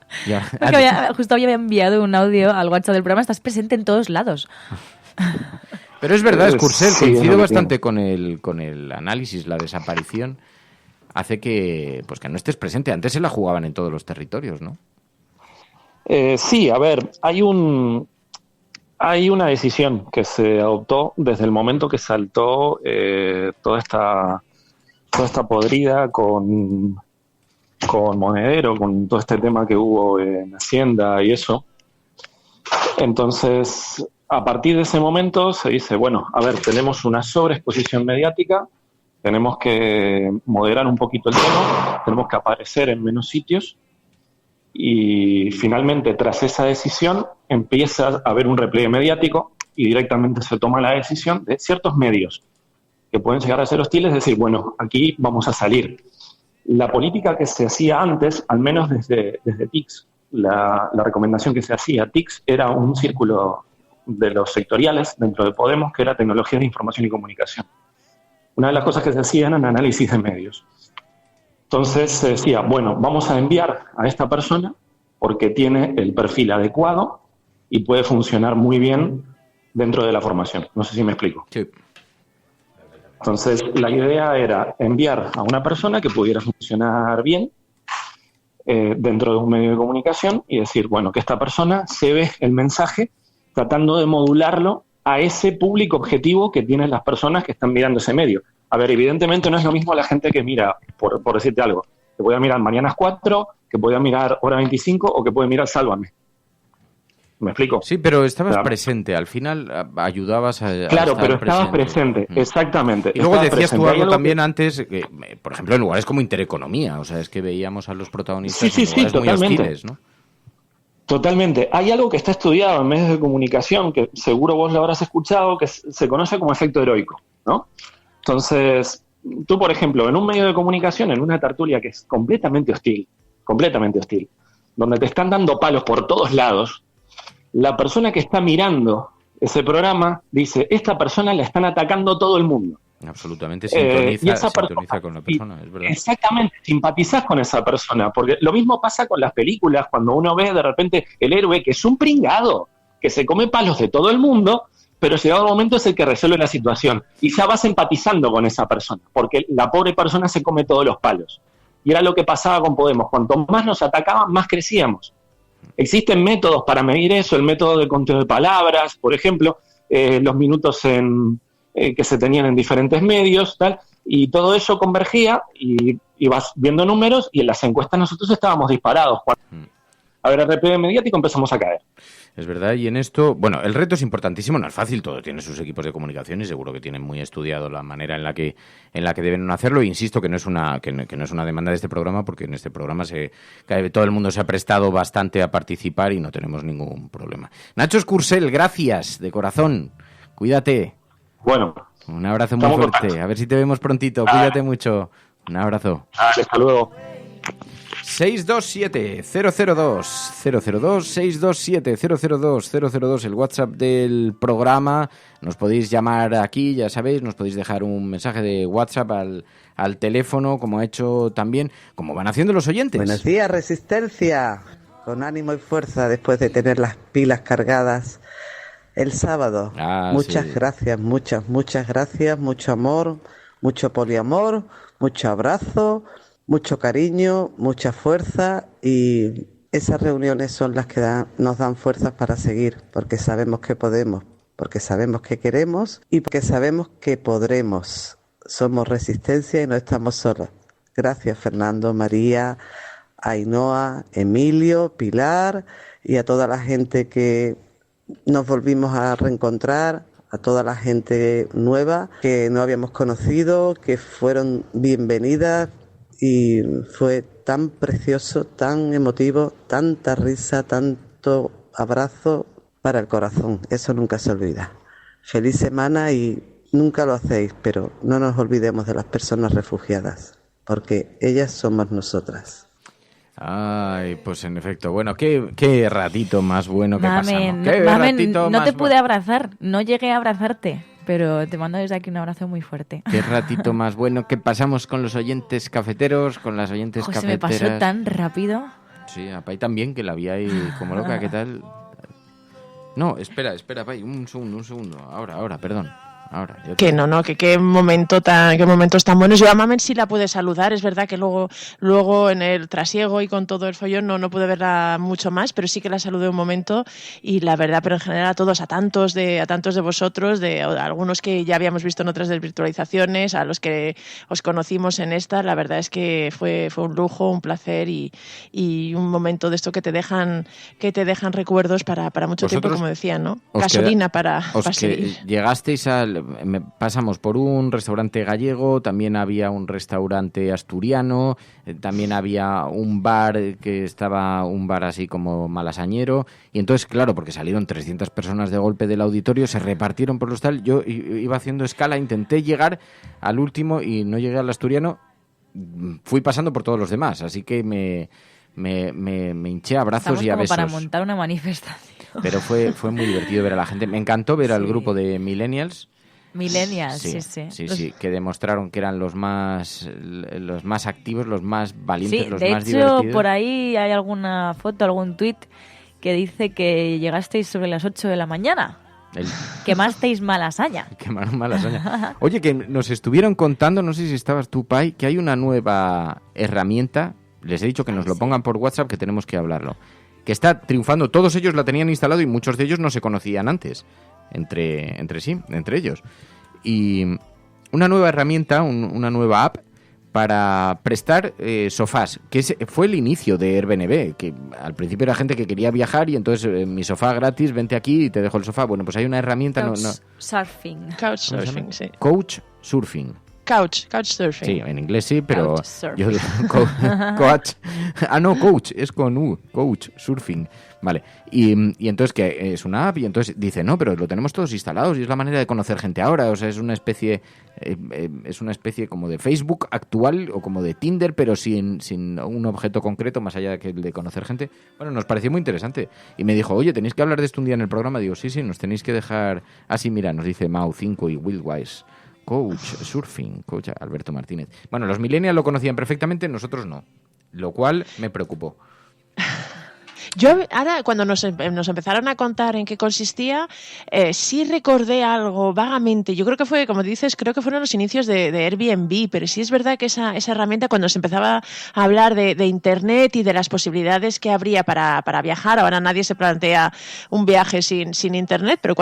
Justo había enviado un audio al WhatsApp del programa, estás presente en todos lados. Pero es verdad, Escursel, coincido bastante con el análisis, la desaparición hace que no estés presente. Antes se la jugaban en todos los territorios, ¿no? Sí, a ver, hay una decisión que se adoptó desde el momento que saltó toda esta podrida con Monedero, con todo este tema que hubo en Hacienda y eso. Entonces, a partir de ese momento se dice, bueno, a ver, tenemos una sobreexposición mediática, tenemos que moderar un poquito el tema, tenemos que aparecer en menos sitios. Y finalmente, tras esa decisión, empieza a haber un repliegue mediático y directamente se toma la decisión de ciertos medios que pueden llegar a ser hostiles, decir, bueno, aquí vamos a salir. La política que se hacía antes, al menos desde TICS, la recomendación que se hacía, TICS era un círculo de los sectoriales dentro de Podemos, que era tecnologías de información y comunicación. Una de las cosas que se hacían eran análisis de medios. Entonces se decía, bueno, vamos a enviar a esta persona porque tiene el perfil adecuado y puede funcionar muy bien dentro de la formación. No sé si me explico. Sí. Entonces la idea era enviar a una persona que pudiera funcionar bien dentro de un medio de comunicación y decir, bueno, que esta persona se ve el mensaje tratando de modularlo a ese público objetivo que tienen las personas que están mirando ese medio. A ver, evidentemente no es lo mismo la gente que mira, por decirte algo, que pueda mirar Mañanas 4, que pueda mirar Hora 25 o que puede mirar Sálvame. ¿Me explico? Sí, pero estabas presente, al final ayudabas a claro, pero estabas presente, exactamente. Y luego decías tú algo también antes, por ejemplo, en lugares como Intereconomía, o sea, es que veíamos a los protagonistas en lugares muy hostiles, ¿no? Totalmente. Hay algo que está estudiado en medios de comunicación, que seguro vos lo habrás escuchado, que se conoce como efecto heroico, ¿no? Entonces, tú, por ejemplo, en un medio de comunicación, en una tertulia que es completamente hostil, donde te están dando palos por todos lados, la persona que está mirando ese programa dice, esta persona la están atacando todo el mundo. Absolutamente, sintoniza con la persona, es verdad. Exactamente, simpatizás con esa persona, porque lo mismo pasa con las películas, cuando uno ve de repente el héroe que es un pringado, que se come palos de todo el mundo, pero llegado el momento es el que resuelve la situación, y ya vas empatizando con esa persona, porque la pobre persona se come todos los palos. Y era lo que pasaba con Podemos, cuanto más nos atacaban, más crecíamos. Existen métodos para medir eso, el método de conteo de palabras, por ejemplo, los minutos que se tenían en diferentes medios, tal, y todo eso convergía y vas viendo números, y en las encuestas nosotros estábamos disparados. Cuando a ver, RPD mediático empezamos a caer. Es verdad, y en esto, bueno, el reto es importantísimo, no es fácil, todo tiene sus equipos de comunicación y seguro que tienen muy estudiado la manera en la que deben hacerlo. Insisto que no es una demanda de este programa, porque en este programa todo el mundo se ha prestado bastante a participar y no tenemos ningún problema. Nacho Escursel, gracias de corazón, cuídate. Bueno, un abrazo muy fuerte, a ver si te vemos prontito, cuídate mucho, un abrazo. Hasta luego. 627-002-002, 627-002-002, el WhatsApp del programa. Nos podéis llamar aquí, ya sabéis, nos podéis dejar un mensaje de WhatsApp al teléfono, como ha hecho también, como van haciendo los oyentes. Buenos días, Resistencia, con ánimo y fuerza después de tener las pilas cargadas el sábado. Muchas gracias, muchas gracias, mucho amor, mucho poliamor, mucho abrazo, mucho cariño, mucha fuerza, y esas reuniones son las que nos dan fuerzas para seguir, porque sabemos que podemos, porque sabemos que queremos y porque sabemos que podremos. Somos Resistencia y no estamos solos. Gracias, Fernando, María, Ainhoa, Emilio, Pilar y a toda la gente que nos volvimos a reencontrar, a toda la gente nueva que no habíamos conocido, que fueron bienvenidas. Y fue tan precioso, tan emotivo, tanta risa, tanto abrazo para el corazón. Eso nunca se olvida. Feliz semana, y nunca lo hacéis, pero no nos olvidemos de las personas refugiadas, porque ellas somos nosotras. Ay, pues en efecto, bueno, qué ratito más bueno que pasamos. No te pude abrazar, no llegué a abrazarte. Pero te mando desde aquí un abrazo muy fuerte. Qué ratito más bueno que pasamos con los oyentes cafeteros, con las oyentes cafeteras. Se me pasó tan rápido. Sí, a Pai también, que la vi ahí como loca, ¿qué tal? No, espera, Pai, un segundo. Ahora, perdón. Que no, que qué momentos tan buenos. Yo a Mamen sí la pude saludar, es verdad que luego en el trasiego y con todo el follón no pude verla mucho más, pero sí que la saludé un momento, y la verdad, pero en general a todos, a tantos de vosotros, de algunos que ya habíamos visto en otras desvirtualizaciones, a los que os conocimos en esta, la verdad es que fue un lujo, un placer y un momento de esto que te dejan recuerdos para mucho tiempo, como decían, ¿no? Gasolina para seguir. Llegasteis pasamos por un restaurante gallego, también había un restaurante asturiano, también había un bar así como malasañero, y entonces, claro, porque salieron 300 personas de golpe del auditorio, se repartieron por los tal, yo iba haciendo escala, intenté llegar al último y no llegué al asturiano, fui pasando por todos los demás, así que me hinché a abrazos y a besos. Para montar una manifestación. Pero fue muy divertido ver a la gente, me encantó ver al grupo de Millennials. Sí, que demostraron que eran los más activos, los más valientes, los más divertidos. De hecho, por ahí hay alguna foto, algún tuit que dice que llegasteis sobre las 8 de la mañana. Quemasteis Malasaña. Quemaron Malasaña. Oye, que nos estuvieron contando, no sé si estabas tú, Pai, que hay una nueva herramienta, les he dicho que nos lo pongan por WhatsApp, que tenemos que hablarlo, que está triunfando. Todos ellos la tenían instalado y muchos de ellos no se conocían antes. Entre ellos. Y una nueva herramienta, una nueva app para prestar sofás, que fue el inicio de Airbnb, que al principio era gente que quería viajar y entonces mi sofá gratis, vente aquí y te dejo el sofá. Bueno, pues hay una herramienta... Couchsurfing. Couchsurfing, sí. Couchsurfing. Couchsurfing. Sí, en inglés sí, pero Couchsurfing. coach, es con U, Couchsurfing. Vale, y entonces que es una app y entonces dice, no, pero lo tenemos todos instalados y es la manera de conocer gente ahora, o sea, es una especie como de Facebook actual o como de Tinder, pero sin un objeto concreto más allá que el de conocer gente. Bueno, nos pareció muy interesante y me dijo, oye, tenéis que hablar de esto un día en el programa. Digo, sí, nos tenéis que dejar así, mira, nos dice Mau 5 y Willwise. Couchsurfing, coach Alberto Martínez. Bueno, los millennials lo conocían perfectamente, nosotros no, lo cual me preocupó. Yo ahora, cuando nos empezaron a contar en qué consistía, sí recordé algo vagamente. Yo creo que fue, como dices, creo que fueron los inicios de Airbnb, pero sí es verdad que esa herramienta, cuando se empezaba a hablar de Internet y de las posibilidades que habría para viajar, ahora nadie se plantea un viaje sin Internet, pero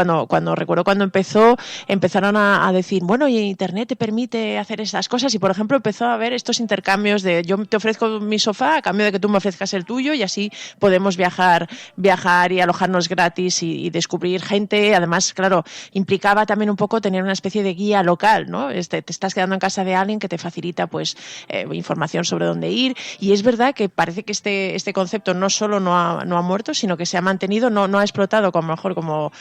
recuerdo cuando empezaron a decir, bueno, y Internet te permite hacer esas cosas, y por ejemplo empezó a haber estos intercambios de yo te ofrezco mi sofá a cambio de que tú me ofrezcas el tuyo, y así podemos viajar y alojarnos gratis y descubrir gente. Además, claro, implicaba también un poco tener una especie de guía local, ¿no? Te estás quedando en casa de alguien que te facilita pues información sobre dónde ir, y es verdad que parece que este concepto no solo no ha muerto, sino que se ha mantenido, no ha explotado como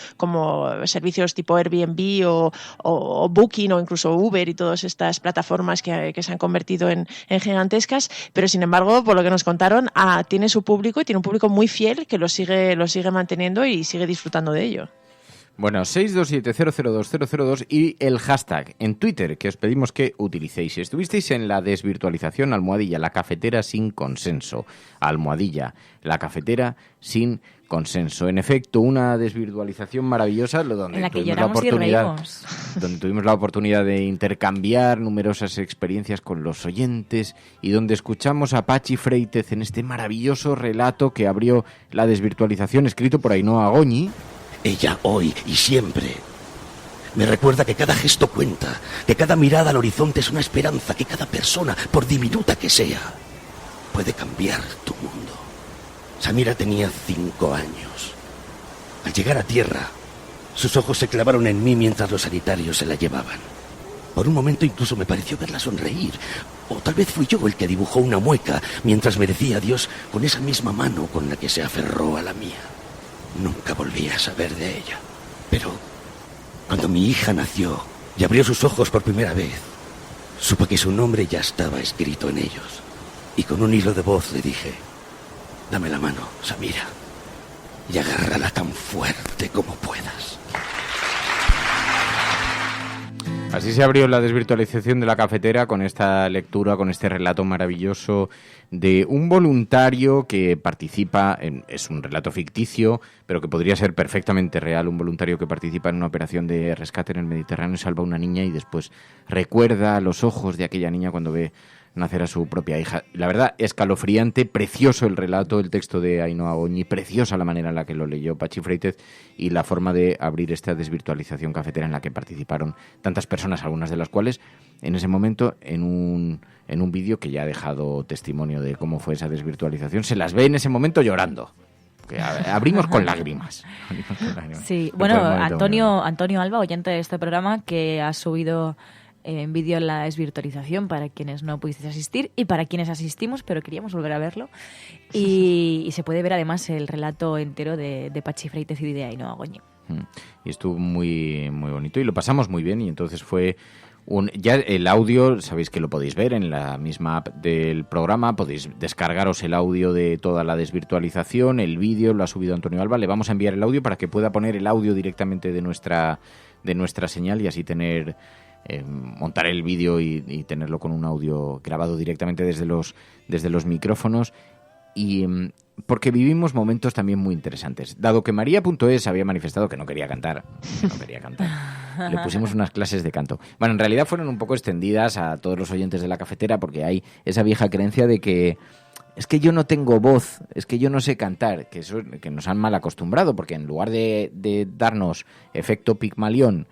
servicios tipo Airbnb o Booking o incluso Uber y todas estas plataformas que se han convertido en gigantescas, pero sin embargo, por lo que nos contaron, tiene su público y tiene un público muy fiel que lo sigue manteniendo y sigue disfrutando de ello. Bueno, 627002002 y el hashtag en Twitter que os pedimos que utilicéis. Si estuvisteis en la desvirtualización, almohadilla, la cafetera sin consenso. Almohadilla, la cafetera sin consenso. En efecto, una desvirtualización maravillosa donde en la que tuvimos lloramos y reímos. Donde tuvimos la oportunidad de intercambiar numerosas experiencias con los oyentes y donde escuchamos a Pachi Freitez en este maravilloso relato que abrió la desvirtualización, escrito por Ainhoa Goñi. Ella hoy y siempre me recuerda que cada gesto cuenta, que cada mirada al horizonte es una esperanza, que cada persona, por diminuta que sea, puede cambiar tu mundo. Samira tenía 5 años. Al llegar a tierra, sus ojos se clavaron en mí mientras los sanitarios se la llevaban. Por un momento incluso me pareció verla sonreír, o tal vez fui yo el que dibujó una mueca mientras me decía adiós con esa misma mano con la que se aferró a la mía. Nunca volví a saber de ella. Pero cuando mi hija nació y abrió sus ojos por primera vez, supe que su nombre ya estaba escrito en ellos. Y con un hilo de voz le dije, dame la mano, Samira, y agárrala tan fuerte como puedas. Así se abrió la desvirtualización de la cafetera, con esta lectura, con este relato maravilloso de un voluntario que participa, es un relato ficticio, pero que podría ser perfectamente real, un voluntario que participa en una operación de rescate en el Mediterráneo y salva a una niña y después recuerda los ojos de aquella niña cuando ve nacer a su propia hija. La verdad, escalofriante, precioso el relato, el texto de Ainhoa Goñi, preciosa la manera en la que lo leyó Pachi Freitez y la forma de abrir esta desvirtualización cafetera en la que participaron tantas personas, algunas de las cuales en ese momento en un vídeo que ya ha dejado testimonio de cómo fue esa desvirtualización, se las ve en ese momento llorando. Que abrimos con lágrimas. Sí, bueno, Antonio Alba, oyente de este programa, que ha subido en vídeo la desvirtualización para quienes no pudisteis asistir y para quienes asistimos, pero queríamos volver a verlo. Y se puede ver además el relato entero de Pachi Freitez y de Ainhoa Goñi. Y estuvo muy, muy bonito y lo pasamos muy bien, y entonces fue ya el audio, sabéis que lo podéis ver en la misma app del programa, podéis descargaros el audio de toda la desvirtualización, el vídeo lo ha subido Antonio Alba, le vamos a enviar el audio para que pueda poner el audio directamente de nuestra señal y así tener montar el vídeo y tenerlo con un audio grabado directamente desde los micrófonos, y porque vivimos momentos también muy interesantes. Dado que María.es había manifestado que no quería cantar, le pusimos unas clases de canto. Bueno, en realidad fueron un poco extendidas a todos los oyentes de la cafetera, porque hay esa vieja creencia de que es que yo no tengo voz, es que yo no sé cantar, que eso que nos han mal acostumbrado, porque en lugar de darnos efecto Pigmalión,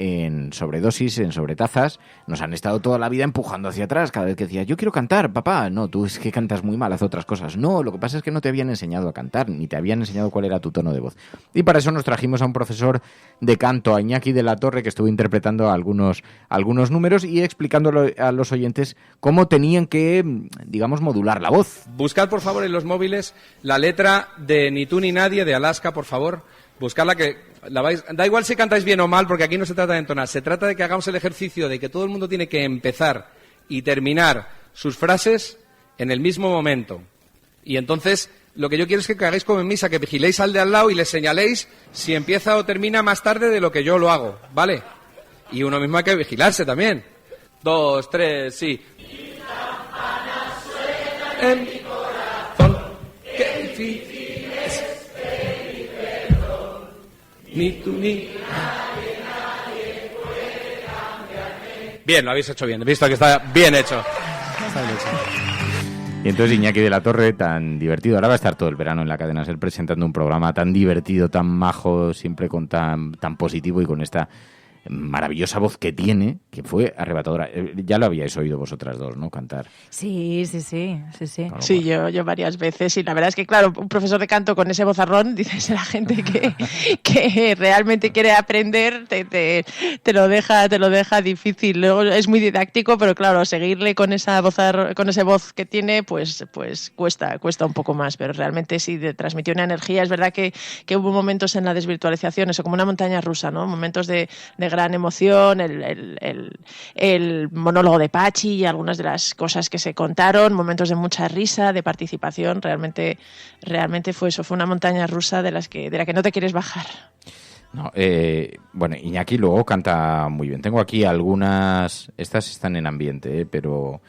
en sobredosis, en sobretazas, nos han estado toda la vida empujando hacia atrás. Cada vez que decía, yo quiero cantar, papá. No, tú es que cantas muy mal, haz otras cosas. No, lo que pasa es que no te habían enseñado a cantar, ni te habían enseñado cuál era tu tono de voz. Y para eso nos trajimos a un profesor de canto, a Iñaki de la Torre, que estuvo interpretando algunos números y explicándolo a los oyentes cómo tenían que, digamos, modular la voz. Buscad, por favor, en los móviles la letra de Ni tú ni nadie, de Alaska, por favor. Buscarla, que la vais... Da igual si cantáis bien o mal, porque aquí no se trata de entonar. Se trata de que hagamos el ejercicio de que todo el mundo tiene que empezar y terminar sus frases en el mismo momento. Y entonces, lo que yo quiero es que hagáis como en misa, que vigiléis al de al lado y le señaléis si empieza o termina más tarde de lo que yo lo hago, ¿vale? Y uno mismo hay que vigilarse también. 2, 3, sí. En mi corazón, qué difícil es pedir perdón. Ni tú ni nadie puede cambiarme. Bien, lo habéis hecho bien. He visto que está bien hecho. Está bien hecho. Y entonces Iñaki de la Torre, tan divertido, ahora va a estar todo el verano en la cadena SER presentando un programa tan divertido, tan majo, siempre con tan positivo y con esta maravillosa voz que tiene, que fue arrebatadora. Ya lo habíais oído vosotras dos, ¿no? Cantar. Sí. Sí, yo varias veces. Y la verdad es que, claro, un profesor de canto con ese vozarrón, dices, la gente que realmente quiere aprender, te lo deja difícil. Luego es muy didáctico, pero claro, seguirle con esa voz que tiene, pues cuesta un poco más. Pero realmente sí, transmitió una energía. Es verdad que hubo momentos en la desvirtualización, eso como una montaña rusa, ¿no? Momentos de gran emoción, el monólogo de Pachi y algunas de las cosas que se contaron, momentos de mucha risa, de participación, realmente fue eso, fue una montaña rusa de la que no te quieres bajar. No, bueno, Iñaki luego canta muy bien. Tengo aquí algunas, estas están en ambiente, pero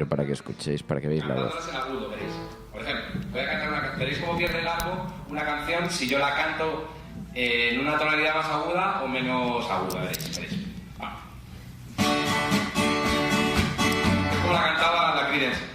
para que escuchéis, para que veáis la voz. Por ejemplo, voy a cantar una canción, veréis cómo pierde largo una canción si yo la canto en una tonalidad más aguda o menos aguda, veréis. Va. Como la cantaba la Creedence.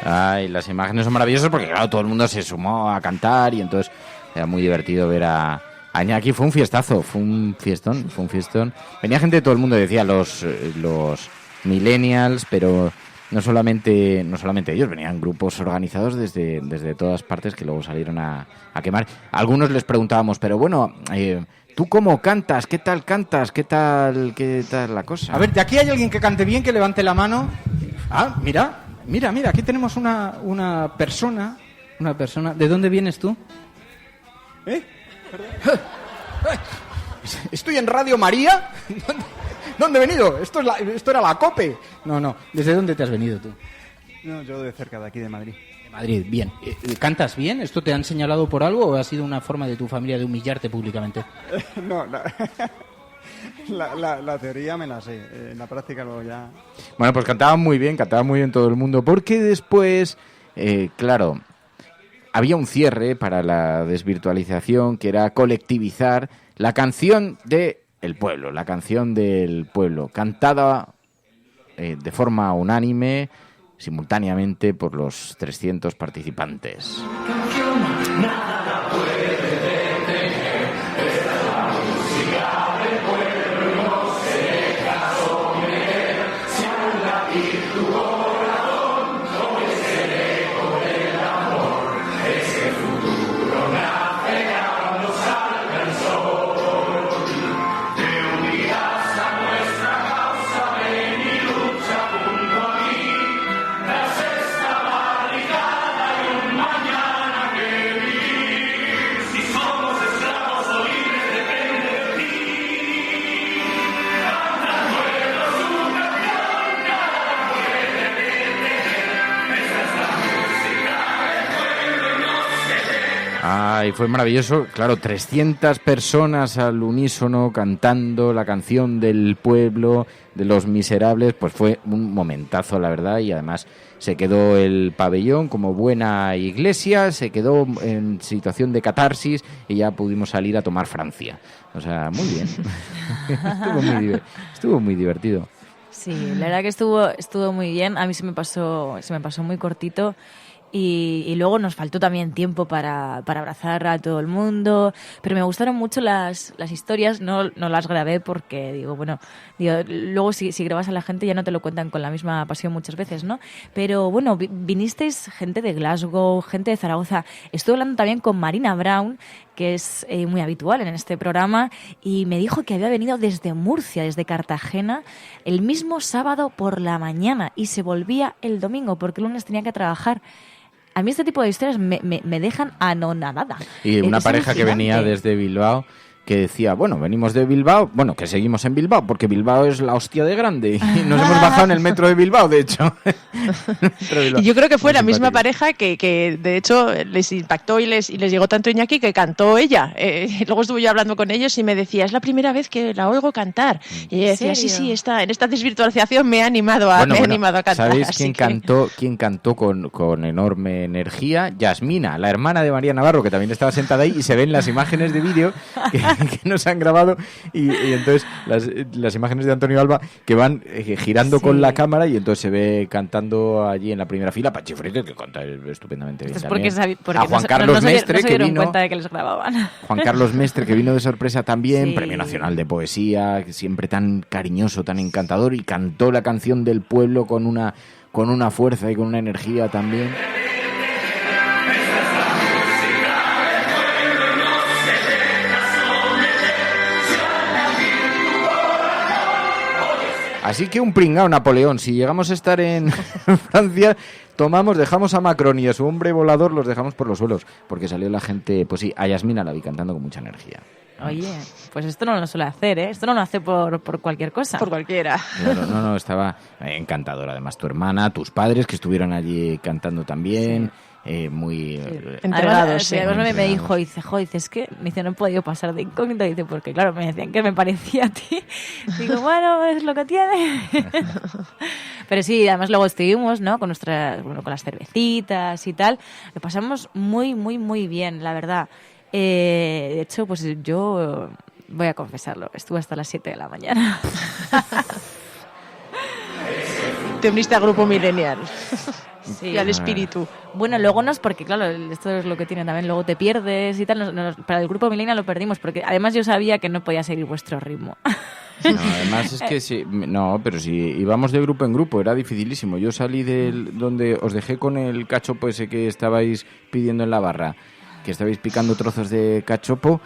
Ay, las imágenes son maravillosas porque, claro, todo el mundo se sumó a cantar y entonces era muy divertido ver a Iñaki. Fue un fiestazo, fue un fiestón. Venía gente de todo el mundo, decía los millennials, pero no solamente ellos, venían grupos organizados desde todas partes que luego salieron a quemar. A algunos les preguntábamos, pero bueno, ¿tú cómo cantas? ¿Qué tal cantas? ¿Qué tal la cosa? A ver, ¿de aquí hay alguien que cante bien, que levante la mano? Ah, mira, aquí tenemos una persona. ¿De dónde vienes tú? ¿Estoy en Radio María? ¿Dónde he venido? Esto era la COPE. No, ¿desde dónde te has venido tú? No, yo de cerca, de aquí de Madrid. De Madrid, bien. ¿Cantas bien? ¿Esto te han señalado por algo o ha sido una forma de tu familia de humillarte públicamente? No, la teoría me la sé, en la práctica luego ya... Bueno, pues cantaba muy bien todo el mundo, porque después, claro, había un cierre para la desvirtualización, que era colectivizar la canción del pueblo, cantada de forma unánime, simultáneamente por los 300 participantes. Ay, fue maravilloso. Claro, 300 personas al unísono cantando la canción del pueblo, de Los Miserables. Pues fue un momentazo, la verdad, y además se quedó el pabellón como buena iglesia, se quedó en situación de catarsis y ya pudimos salir a tomar Francia. O sea, muy bien. Estuvo muy divertido. Sí, la verdad que estuvo muy bien. A mí se me pasó muy cortito. Y luego nos faltó también tiempo para abrazar a todo el mundo, pero me gustaron mucho las historias. No las grabé porque luego si grabas a la gente ya no te lo cuentan con la misma pasión muchas veces, ¿no? Pero bueno, vinisteis gente de Glasgow, gente de Zaragoza. Estuve hablando también con Marina Brown, que es muy habitual en este programa, y me dijo que había venido desde Murcia, desde Cartagena, el mismo sábado por la mañana y se volvía el domingo porque el lunes tenía que trabajar. A mí este tipo de historias me dejan anonadada. Y una pareja que venía desde Bilbao, que decía, bueno, venimos de Bilbao, bueno, que seguimos en Bilbao, porque Bilbao es la hostia de grande. Y nos hemos bajado en el metro de Bilbao, de hecho. Y yo creo que fue la misma pareja que de hecho les impactó y les llegó tanto Iñaki que cantó ella. Luego estuve yo hablando con ellos y me decía, es la primera vez que la oigo cantar. Y ella decía, sí, en esta desvirtualización me ha animado a cantar. ¿Sabéis quién cantó con enorme energía? Yasmina, la hermana de María Navarro, que también estaba sentada ahí, y se ven las imágenes de vídeo que nos han grabado y entonces las imágenes de Antonio Alba que van girando con la cámara, y entonces se ve cantando allí en la primera fila Pachi Freire, que canta estupendamente bien. Porque a Juan Carlos Mestre, no se dieron cuenta de que les grababan. Juan Carlos Mestre, que vino de sorpresa también, Premio Nacional de Poesía, siempre tan cariñoso, tan encantador, y cantó la canción del pueblo con una fuerza y con una energía también. Así que un pringao Napoleón. Si llegamos a estar en Francia, dejamos a Macron y a su hombre volador, los dejamos por los suelos, porque salió la gente, pues sí, a Yasmina la vi cantando con mucha energía. Oye, pues esto no lo suele hacer, ¿eh? Esto no lo hace por cualquier cosa. Por cualquiera. Claro, no, estaba encantadora. Además, tu hermana, tus padres, que estuvieron allí cantando también. Muy entregados. Además me dijo, es que no he podido pasar de incógnito, dice, porque claro, me decían que me parecía a ti. Digo, bueno, es lo que tiene. Pero sí, además luego estuvimos, ¿no? Con las cervecitas y tal. Lo pasamos muy, muy, muy bien, la verdad. De hecho, pues yo voy a confesarlo, estuve hasta las 7 de la mañana. Te uniste al grupo millennial. Sí. Y al espíritu. Bueno, luego no es porque, claro, esto es lo que tiene también, luego te pierdes y tal. Para el grupo millennial lo perdimos, porque además yo sabía que no podía seguir vuestro ritmo. No, además es que sí, pero si íbamos de grupo en grupo era dificilísimo. Yo salí donde os dejé con el cachopo ese que estabais pidiendo en la barra, que estabais picando trozos de cachopo,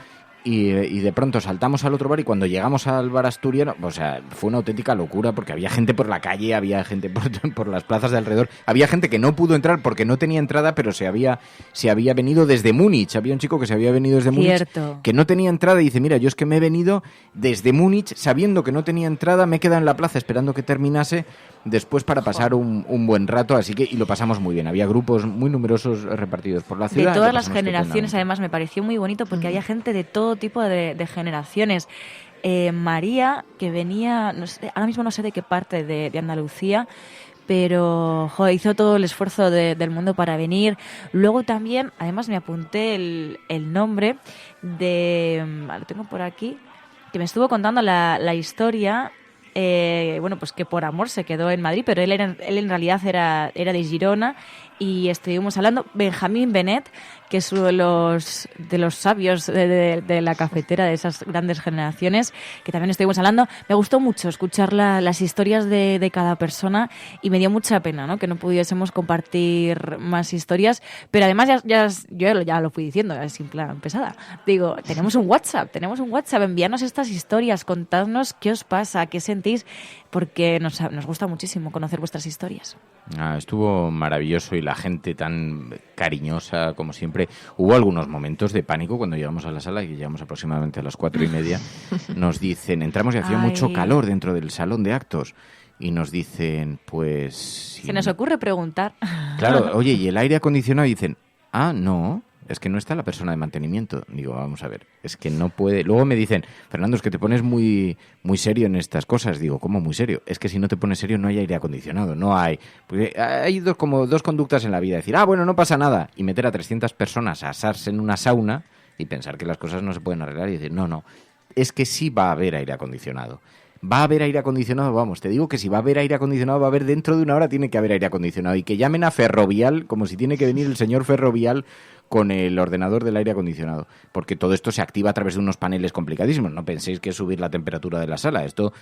y de pronto saltamos al otro bar, y cuando llegamos al bar asturiano, o sea, fue una auténtica locura, porque había gente por la calle, había gente por las plazas de alrededor, había gente que no pudo entrar porque no tenía entrada, pero se había venido desde Múnich, había un chico que se había venido desde Múnich, que no tenía entrada, y dice, mira, yo es que me he venido desde Múnich sabiendo que no tenía entrada, me he quedado en la plaza esperando que terminase después para pasar un buen rato, así que, y lo pasamos muy bien, había grupos muy numerosos repartidos por la ciudad. De todas las generaciones, además, me pareció muy bonito porque había gente de todo tipo de generaciones. María, que venía, no sé, ahora mismo no sé de qué parte de Andalucía, pero hizo todo el esfuerzo del mundo para venir. Luego también, además me apunté el nombre lo tengo por aquí, que me estuvo contando la historia. Pues que por amor se quedó en Madrid, pero él en realidad era de Girona, y estuvimos hablando. Benjamín Benet, que es uno de los sabios de la cafetera, de esas grandes generaciones, que también estuvimos hablando. Me gustó mucho escuchar las historias de cada persona, y me dio mucha pena, ¿no?, que no pudiésemos compartir más historias, pero además yo ya lo fui diciendo, sin plan pesada. Digo, tenemos un WhatsApp, envíanos estas historias, contadnos qué os pasa, qué sentís, porque nos gusta muchísimo conocer vuestras historias. Estuvo maravilloso, y la gente tan cariñosa como siempre. Hubo algunos momentos de pánico cuando llegamos a la sala, y llegamos aproximadamente a las 4:30. Nos dicen, entramos y hacía mucho calor dentro del salón de actos, y nos dicen, pues... Se nos ocurre preguntar. Claro, oye, ¿y el aire acondicionado? Y dicen, no, es que no está la persona de mantenimiento. Digo, vamos a ver, es que no puede. Luego me dicen, Fernando, es que te pones muy serio en estas cosas. Digo, ¿cómo muy serio? Es que si no te pones serio no hay aire acondicionado, no hay. Porque hay dos conductas en la vida, decir, bueno, no pasa nada, y meter a 300 personas a asarse en una sauna y pensar que las cosas no se pueden arreglar y decir, no, es que sí va a haber aire acondicionado. Va a haber aire acondicionado, vamos, te digo que si va a haber aire acondicionado, va a haber dentro de una hora, tiene que haber aire acondicionado. Y que llamen a Ferrovial, como si tiene que venir el señor Ferrovial con el ordenador del aire acondicionado. Porque todo esto se activa a través de unos paneles complicadísimos. No penséis que es subir la temperatura de la sala. Esto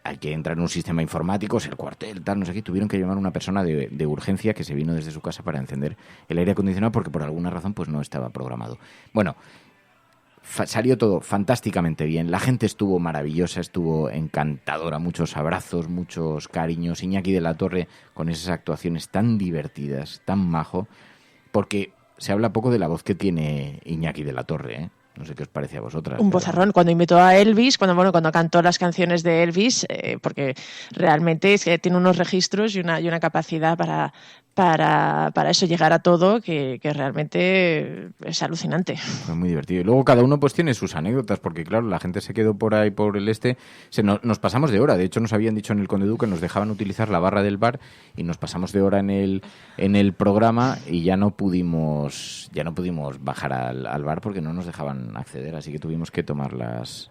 hay que entrar en un sistema informático, el cuartel, tal, no sé qué. Tuvieron que llamar a una persona de urgencia que se vino desde su casa para encender el aire acondicionado porque por alguna razón pues no estaba programado. Bueno, salió todo fantásticamente bien, la gente estuvo maravillosa, estuvo encantadora, muchos abrazos, muchos cariños, Iñaki de la Torre con esas actuaciones tan divertidas, tan majo, porque se habla poco de la voz que tiene Iñaki de la Torre, ¿eh? No sé qué os parece a vosotras. Un vozarrón. Cuando invitó a Elvis, cuando cantó las canciones de Elvis, porque realmente es que tiene unos registros y una capacidad para eso, llegar a todo, que realmente es alucinante. Fue muy divertido. Y luego cada uno pues tiene sus anécdotas, porque claro, la gente se quedó por ahí, por el nos pasamos de hora. De hecho, nos habían dicho en el Conde Duque que nos dejaban utilizar la barra del bar y nos pasamos de hora en el programa y ya no pudimos bajar al bar porque no nos dejaban acceder, así que tuvimos que tomar las...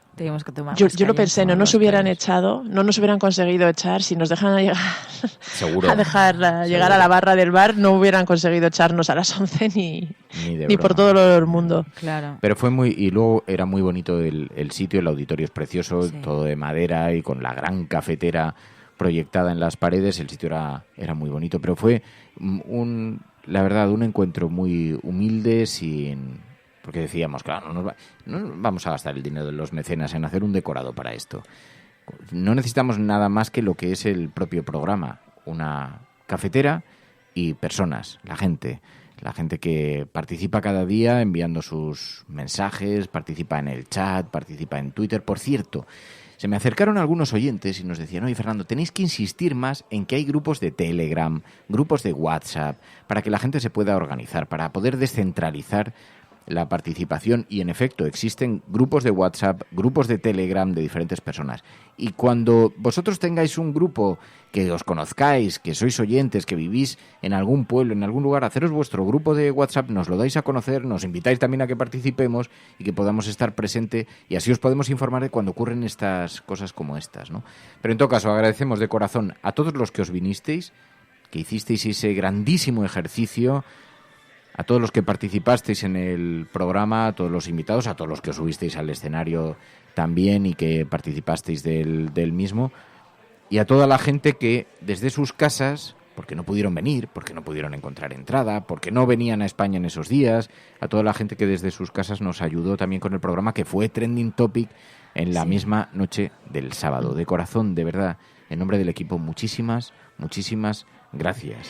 Yo lo pensé, no nos hubieran echado, no nos hubieran conseguido echar, si nos dejan llegar, seguro, llegar a la barra del bar, no hubieran conseguido echarnos a las 11 ni por todo el mundo. Claro. Pero fue y luego era muy bonito el sitio, el auditorio es precioso, sí, todo de madera y con la gran cafetera proyectada en las paredes, el sitio era muy bonito, pero fue la verdad, un encuentro muy humilde, porque decíamos, claro, no vamos a gastar el dinero de los mecenas en hacer un decorado para esto. No necesitamos nada más que lo que es el propio programa, una cafetera y personas, la gente que participa cada día enviando sus mensajes, participa en el chat, participa en Twitter. Por cierto, se me acercaron algunos oyentes y nos decían, oye, Fernando, tenéis que insistir más en que hay grupos de Telegram, grupos de WhatsApp, para que la gente se pueda organizar, para poder descentralizar la participación, y en efecto existen grupos de WhatsApp, grupos de Telegram de diferentes personas, y cuando vosotros tengáis un grupo que os conozcáis, que sois oyentes, que vivís en algún pueblo, en algún lugar, haceros vuestro grupo de WhatsApp, nos lo dais a conocer, nos invitáis también a que participemos y que podamos estar presente, y así os podemos informar de cuando ocurren estas cosas como estas, ¿no? Pero en todo caso, agradecemos de corazón a todos los que os vinisteis, que hicisteis ese grandísimo ejercicio, a todos los que participasteis en el programa, a todos los invitados, a todos los que os subisteis al escenario también y que participasteis del mismo, y a toda la gente que desde sus casas, porque no pudieron venir, porque no pudieron encontrar entrada, porque no venían a España en esos días, a toda la gente que desde sus casas nos ayudó también con el programa, que fue Trending Topic en la misma noche del sábado. De corazón, de verdad, en nombre del equipo, muchísimas gracias.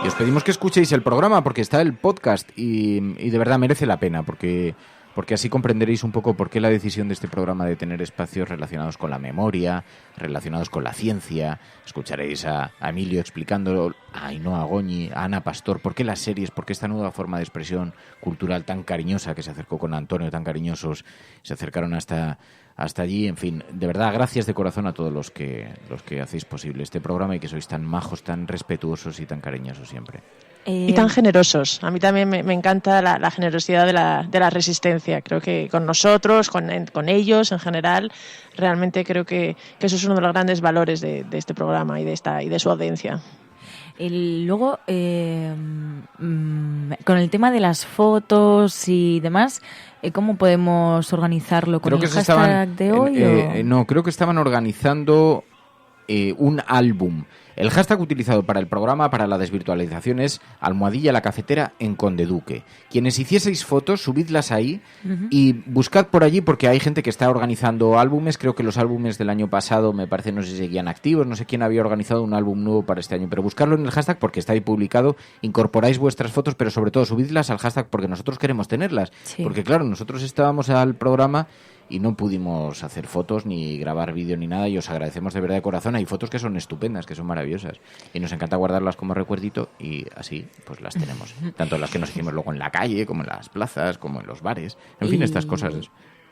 Y os pedimos que escuchéis el programa porque está el podcast y de verdad merece la pena porque así comprenderéis un poco por qué la decisión de este programa de tener espacios relacionados con la memoria, relacionados con la ciencia. Escucharéis a Emilio explicando, a Ainhoa Goñi, a Ana Pastor, por qué las series, por qué esta nueva forma de expresión cultural tan cariñosa que se acercó con Antonio, tan cariñosos, se acercaron hasta allí. En fin, de verdad, gracias de corazón a todos los que hacéis posible este programa y que sois tan majos, tan respetuosos y tan cariñosos siempre. Y tan generosos. A mí también me encanta la generosidad de la Resistencia. Creo que con nosotros, con ellos en general, realmente creo que eso es uno de los grandes valores de este programa y de su audiencia. Luego, con el tema de las fotos y demás, ¿cómo podemos organizarlo? ¿Con el hashtag de hoy? No, creo que estaban organizando un álbum. El hashtag utilizado para el programa, para la desvirtualización, es #la cafetera en Conde Duque. Quienes hicieseis fotos, subidlas ahí y buscad por allí, porque hay gente que está organizando álbumes. Creo que los álbumes del año pasado, me parece, no sé si seguían activos, no sé quién había organizado un álbum nuevo para este año, pero buscarlo en el hashtag porque está ahí publicado, incorporáis vuestras fotos, pero sobre todo subidlas al hashtag porque nosotros queremos tenerlas. Sí. Porque claro, nosotros estábamos al programa y no pudimos hacer fotos ni grabar vídeo ni nada, y os agradecemos de verdad de corazón. Hay fotos que son estupendas, que son maravillosas, y nos encanta guardarlas como recuerdito, y así pues las tenemos, tanto las que nos hicimos luego en la calle, como en las plazas, como en los bares, en fin, estas cosas.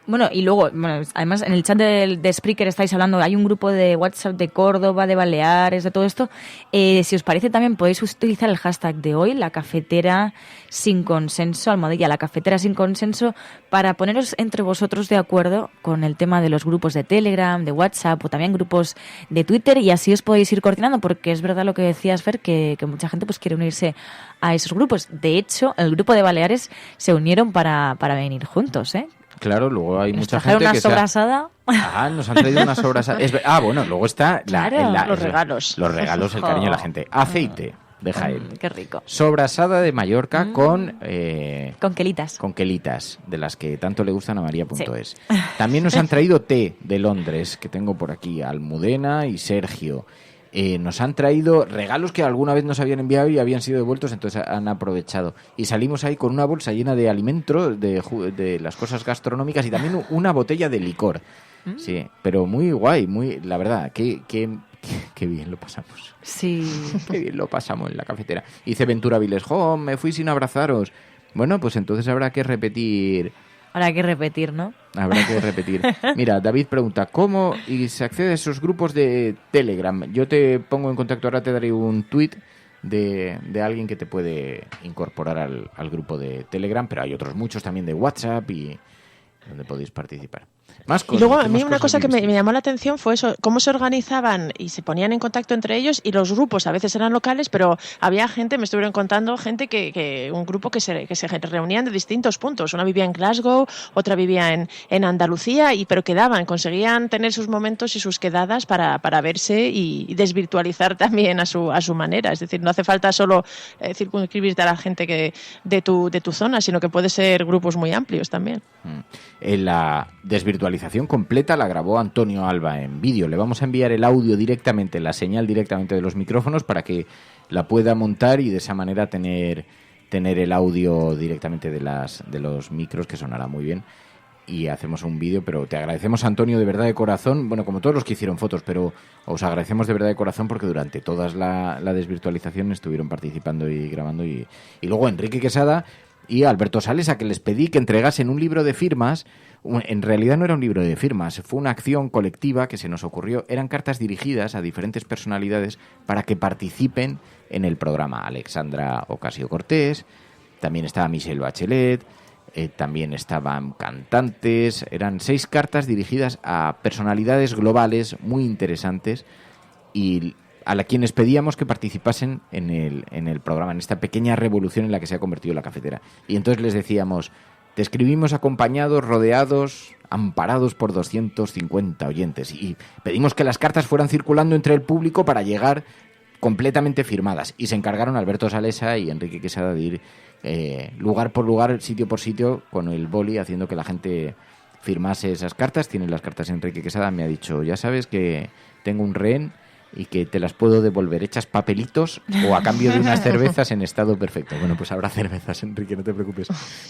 Bueno, y luego, además en el chat de Spreaker estáis hablando, hay un grupo de WhatsApp de Córdoba, de Baleares, de todo esto. Si os parece, también podéis utilizar el hashtag de hoy, la cafetera sin consenso, almohadilla, la cafetera sin consenso, para poneros entre vosotros de acuerdo con el tema de los grupos de Telegram, de WhatsApp o también grupos de Twitter, y así os podéis ir coordinando, porque es verdad lo que decías, Fer, que mucha gente pues quiere unirse a esos grupos. De hecho, el grupo de Baleares se unieron para venir juntos, ¿eh? Claro, luego hay mucha gente una que sobrasada. Nos han traído una sobrasada. Bueno, luego está los regalos. Los regalos, el cariño de la gente. Aceite de Jaén. Qué rico. Sobrasada de Mallorca con quelitas. Con quelitas, de las que tanto le gustan a María.es. Sí. También nos han traído té de Londres, que tengo por aquí, Almudena y Sergio. Nos han traído regalos que alguna vez nos habían enviado y habían sido devueltos, entonces han aprovechado. Y salimos ahí con una bolsa llena de alimentos, de las cosas gastronómicas, y también una botella de licor. Sí, pero muy guay, la verdad, qué bien lo pasamos. Sí. Qué bien lo pasamos en la cafetera. Dice Ventura Viles, me fui sin abrazaros. Bueno, pues entonces habrá que repetir... Habrá que repetir, ¿no? Habrá que repetir. Mira, David pregunta, ¿cómo se accede a esos grupos de Telegram? Yo te pongo en contacto, ahora te daré un tweet de alguien que te puede incorporar al grupo de Telegram, pero hay otros muchos también de WhatsApp y donde podéis participar. Más cosas, y luego a mí una cosa que me llamó la atención fue eso, cómo se organizaban y se ponían en contacto entre ellos, y los grupos a veces eran locales, pero había gente, me estuvieron contando, gente un grupo que se reunían de distintos puntos. Una vivía en Glasgow, otra vivía en Andalucía, pero conseguían tener sus momentos y sus quedadas para verse y desvirtualizar también a su manera. Es decir, no hace falta solo circunscribirte a la gente de tu zona, sino que puede ser grupos muy amplios también. La desvirtualización completa la grabó Antonio Alba en vídeo. Le vamos a enviar el audio directamente, la señal directamente de los micrófonos, para que la pueda montar y de esa manera tener el audio directamente de los micros, que sonará muy bien. Y hacemos un vídeo, pero te agradecemos, Antonio, de verdad de corazón, bueno, como todos los que hicieron fotos, pero os agradecemos de verdad de corazón porque durante toda la desvirtualización estuvieron participando y grabando, y luego Enrique Quesada y Alberto Sales, a que les pedí que entregasen un libro de firmas. En realidad no era un libro de firmas, fue una acción colectiva que se nos ocurrió. Eran cartas dirigidas a diferentes personalidades para que participen en el programa. Alexandra Ocasio-Cortez, también estaba Michelle Bachelet, también estaban cantantes. Eran 6 cartas dirigidas a personalidades globales muy interesantes y a quienes pedíamos que participasen en el programa, en esta pequeña revolución en la que se ha convertido la cafetera. Y entonces les decíamos, te escribimos acompañados, rodeados, amparados por 250 oyentes. Y pedimos que las cartas fueran circulando entre el público para llegar completamente firmadas. Y se encargaron Alberto Salesa y Enrique Quesada de ir lugar por lugar, sitio por sitio, con el boli, haciendo que la gente firmase esas cartas. Tienen las cartas Enrique Quesada, me ha dicho, ya sabes que tengo un rehén y que te las puedo devolver hechas papelitos o a cambio de unas cervezas en estado perfecto. Bueno, pues habrá cervezas, Enrique, no te preocupes.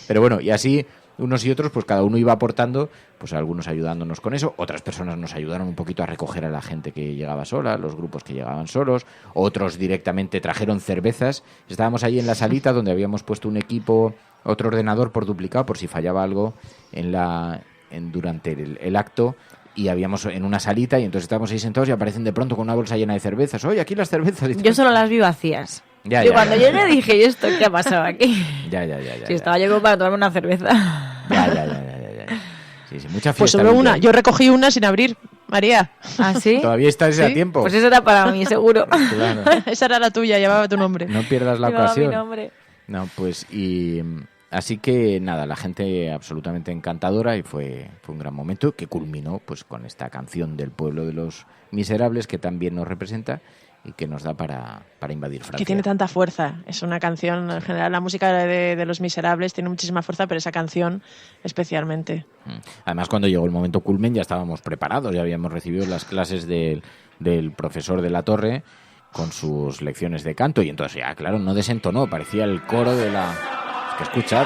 Pero bueno, y así unos y otros, pues cada uno iba aportando, pues algunos ayudándonos con eso, otras personas nos ayudaron un poquito a recoger a la gente que llegaba sola, los grupos que llegaban solos, otros directamente trajeron cervezas. Estábamos ahí en la salita donde habíamos puesto un equipo, otro ordenador por duplicado, por si fallaba algo durante el acto. Y habíamos en una salita y entonces estábamos ahí sentados y aparecen de pronto con una bolsa llena de cervezas. Oye, aquí las cervezas. Yo solo las vi vacías. Cuando llegué dije, ¿y esto qué ha pasado aquí? Ya. Si estaba yo para tomarme una cerveza. Ya. Sí, mucha fiesta. Pues solo una. Yo recogí una sin abrir, María. ¿Ah, sí? Todavía está ese a tiempo. Pues eso era para mí, seguro. Claro. Esa era la tuya, llevaba tu nombre. No pierdas la ocasión. Mi nombre. No, pues así que nada, la gente absolutamente encantadora y fue un gran momento que culminó pues con esta canción del pueblo de los miserables que también nos representa y que nos da para invadir Francia. Que tiene tanta fuerza. Es una canción, en general la música de Los Miserables tiene muchísima fuerza, pero esa canción especialmente. Además, cuando llegó el momento culmen ya estábamos preparados, ya habíamos recibido las clases del profesor de la Torre con sus lecciones de canto y entonces ya, claro, no desentonó, parecía el coro de la... Es que escuchad...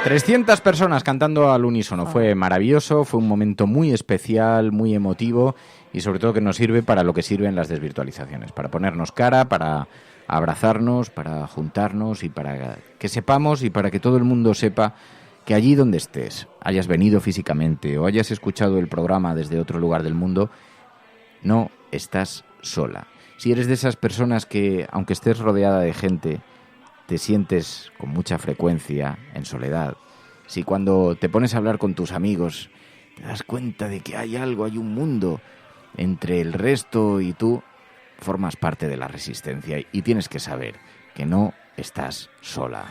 300 personas cantando al unísono. Fue maravilloso, fue un momento muy especial, muy emotivo y sobre todo que nos sirve para lo que sirven las desvirtualizaciones, para ponernos cara, para abrazarnos, para juntarnos y para que sepamos y para que todo el mundo sepa que allí donde estés, hayas venido físicamente o hayas escuchado el programa desde otro lugar del mundo, no estás sola. Si eres de esas personas que, aunque estés rodeada de gente, te sientes con mucha frecuencia en soledad, si cuando te pones a hablar con tus amigos te das cuenta de que hay algo, hay un mundo entre el resto y tú, formas parte de la resistencia y tienes que saber que no estás sola.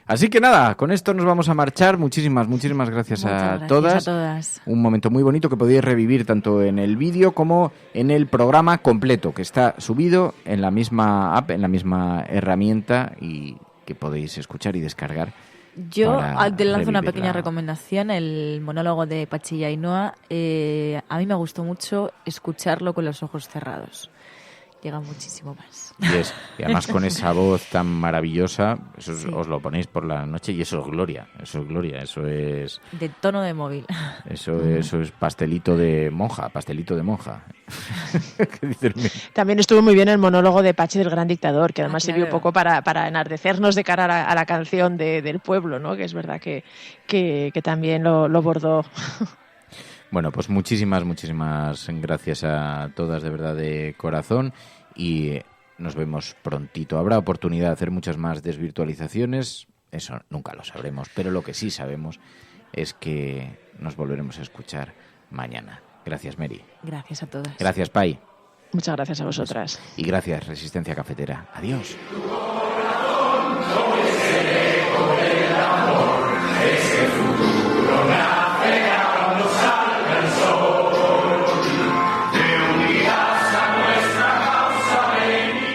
Así que nada, con esto nos vamos a marchar. Muchísimas gracias a todas. Un momento muy bonito que podéis revivir tanto en el vídeo como en el programa completo, que está subido en la misma app, en la misma herramienta y que podéis escuchar y descargar. Yo te lanzo una pequeña recomendación, el monólogo de Patxi y Ainhoa. A mí me gustó mucho escucharlo con los ojos cerrados. Llega muchísimo más. Y además con esa voz tan maravillosa, eso os lo ponéis por la noche y eso es gloria, eso es... De tono de móvil. Eso es pastelito de monja. También estuvo muy bien el monólogo de Patxi del Gran Dictador, que además sirvió un poco para enardecernos de cara a la canción del pueblo, ¿no? Que es verdad que también lo bordó. Bueno, pues muchísimas gracias a todas, de verdad, de corazón, y nos vemos prontito. Habrá oportunidad de hacer muchas más desvirtualizaciones, eso nunca lo sabremos, pero lo que sí sabemos es que nos volveremos a escuchar mañana. Gracias, Mary. Gracias a todas. Gracias, Pai. Muchas gracias a vosotras. Y gracias, Resistencia Cafetera. Adiós.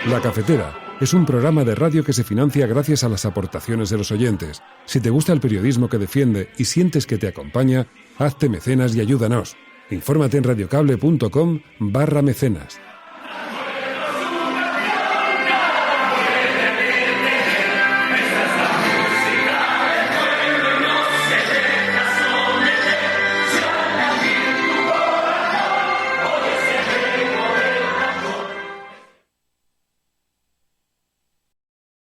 La Cafetera es un programa de radio que se financia gracias a las aportaciones de los oyentes. Si te gusta el periodismo que defiende y sientes que te acompaña, hazte mecenas y ayúdanos. Infórmate en radiocable.com/mecenas.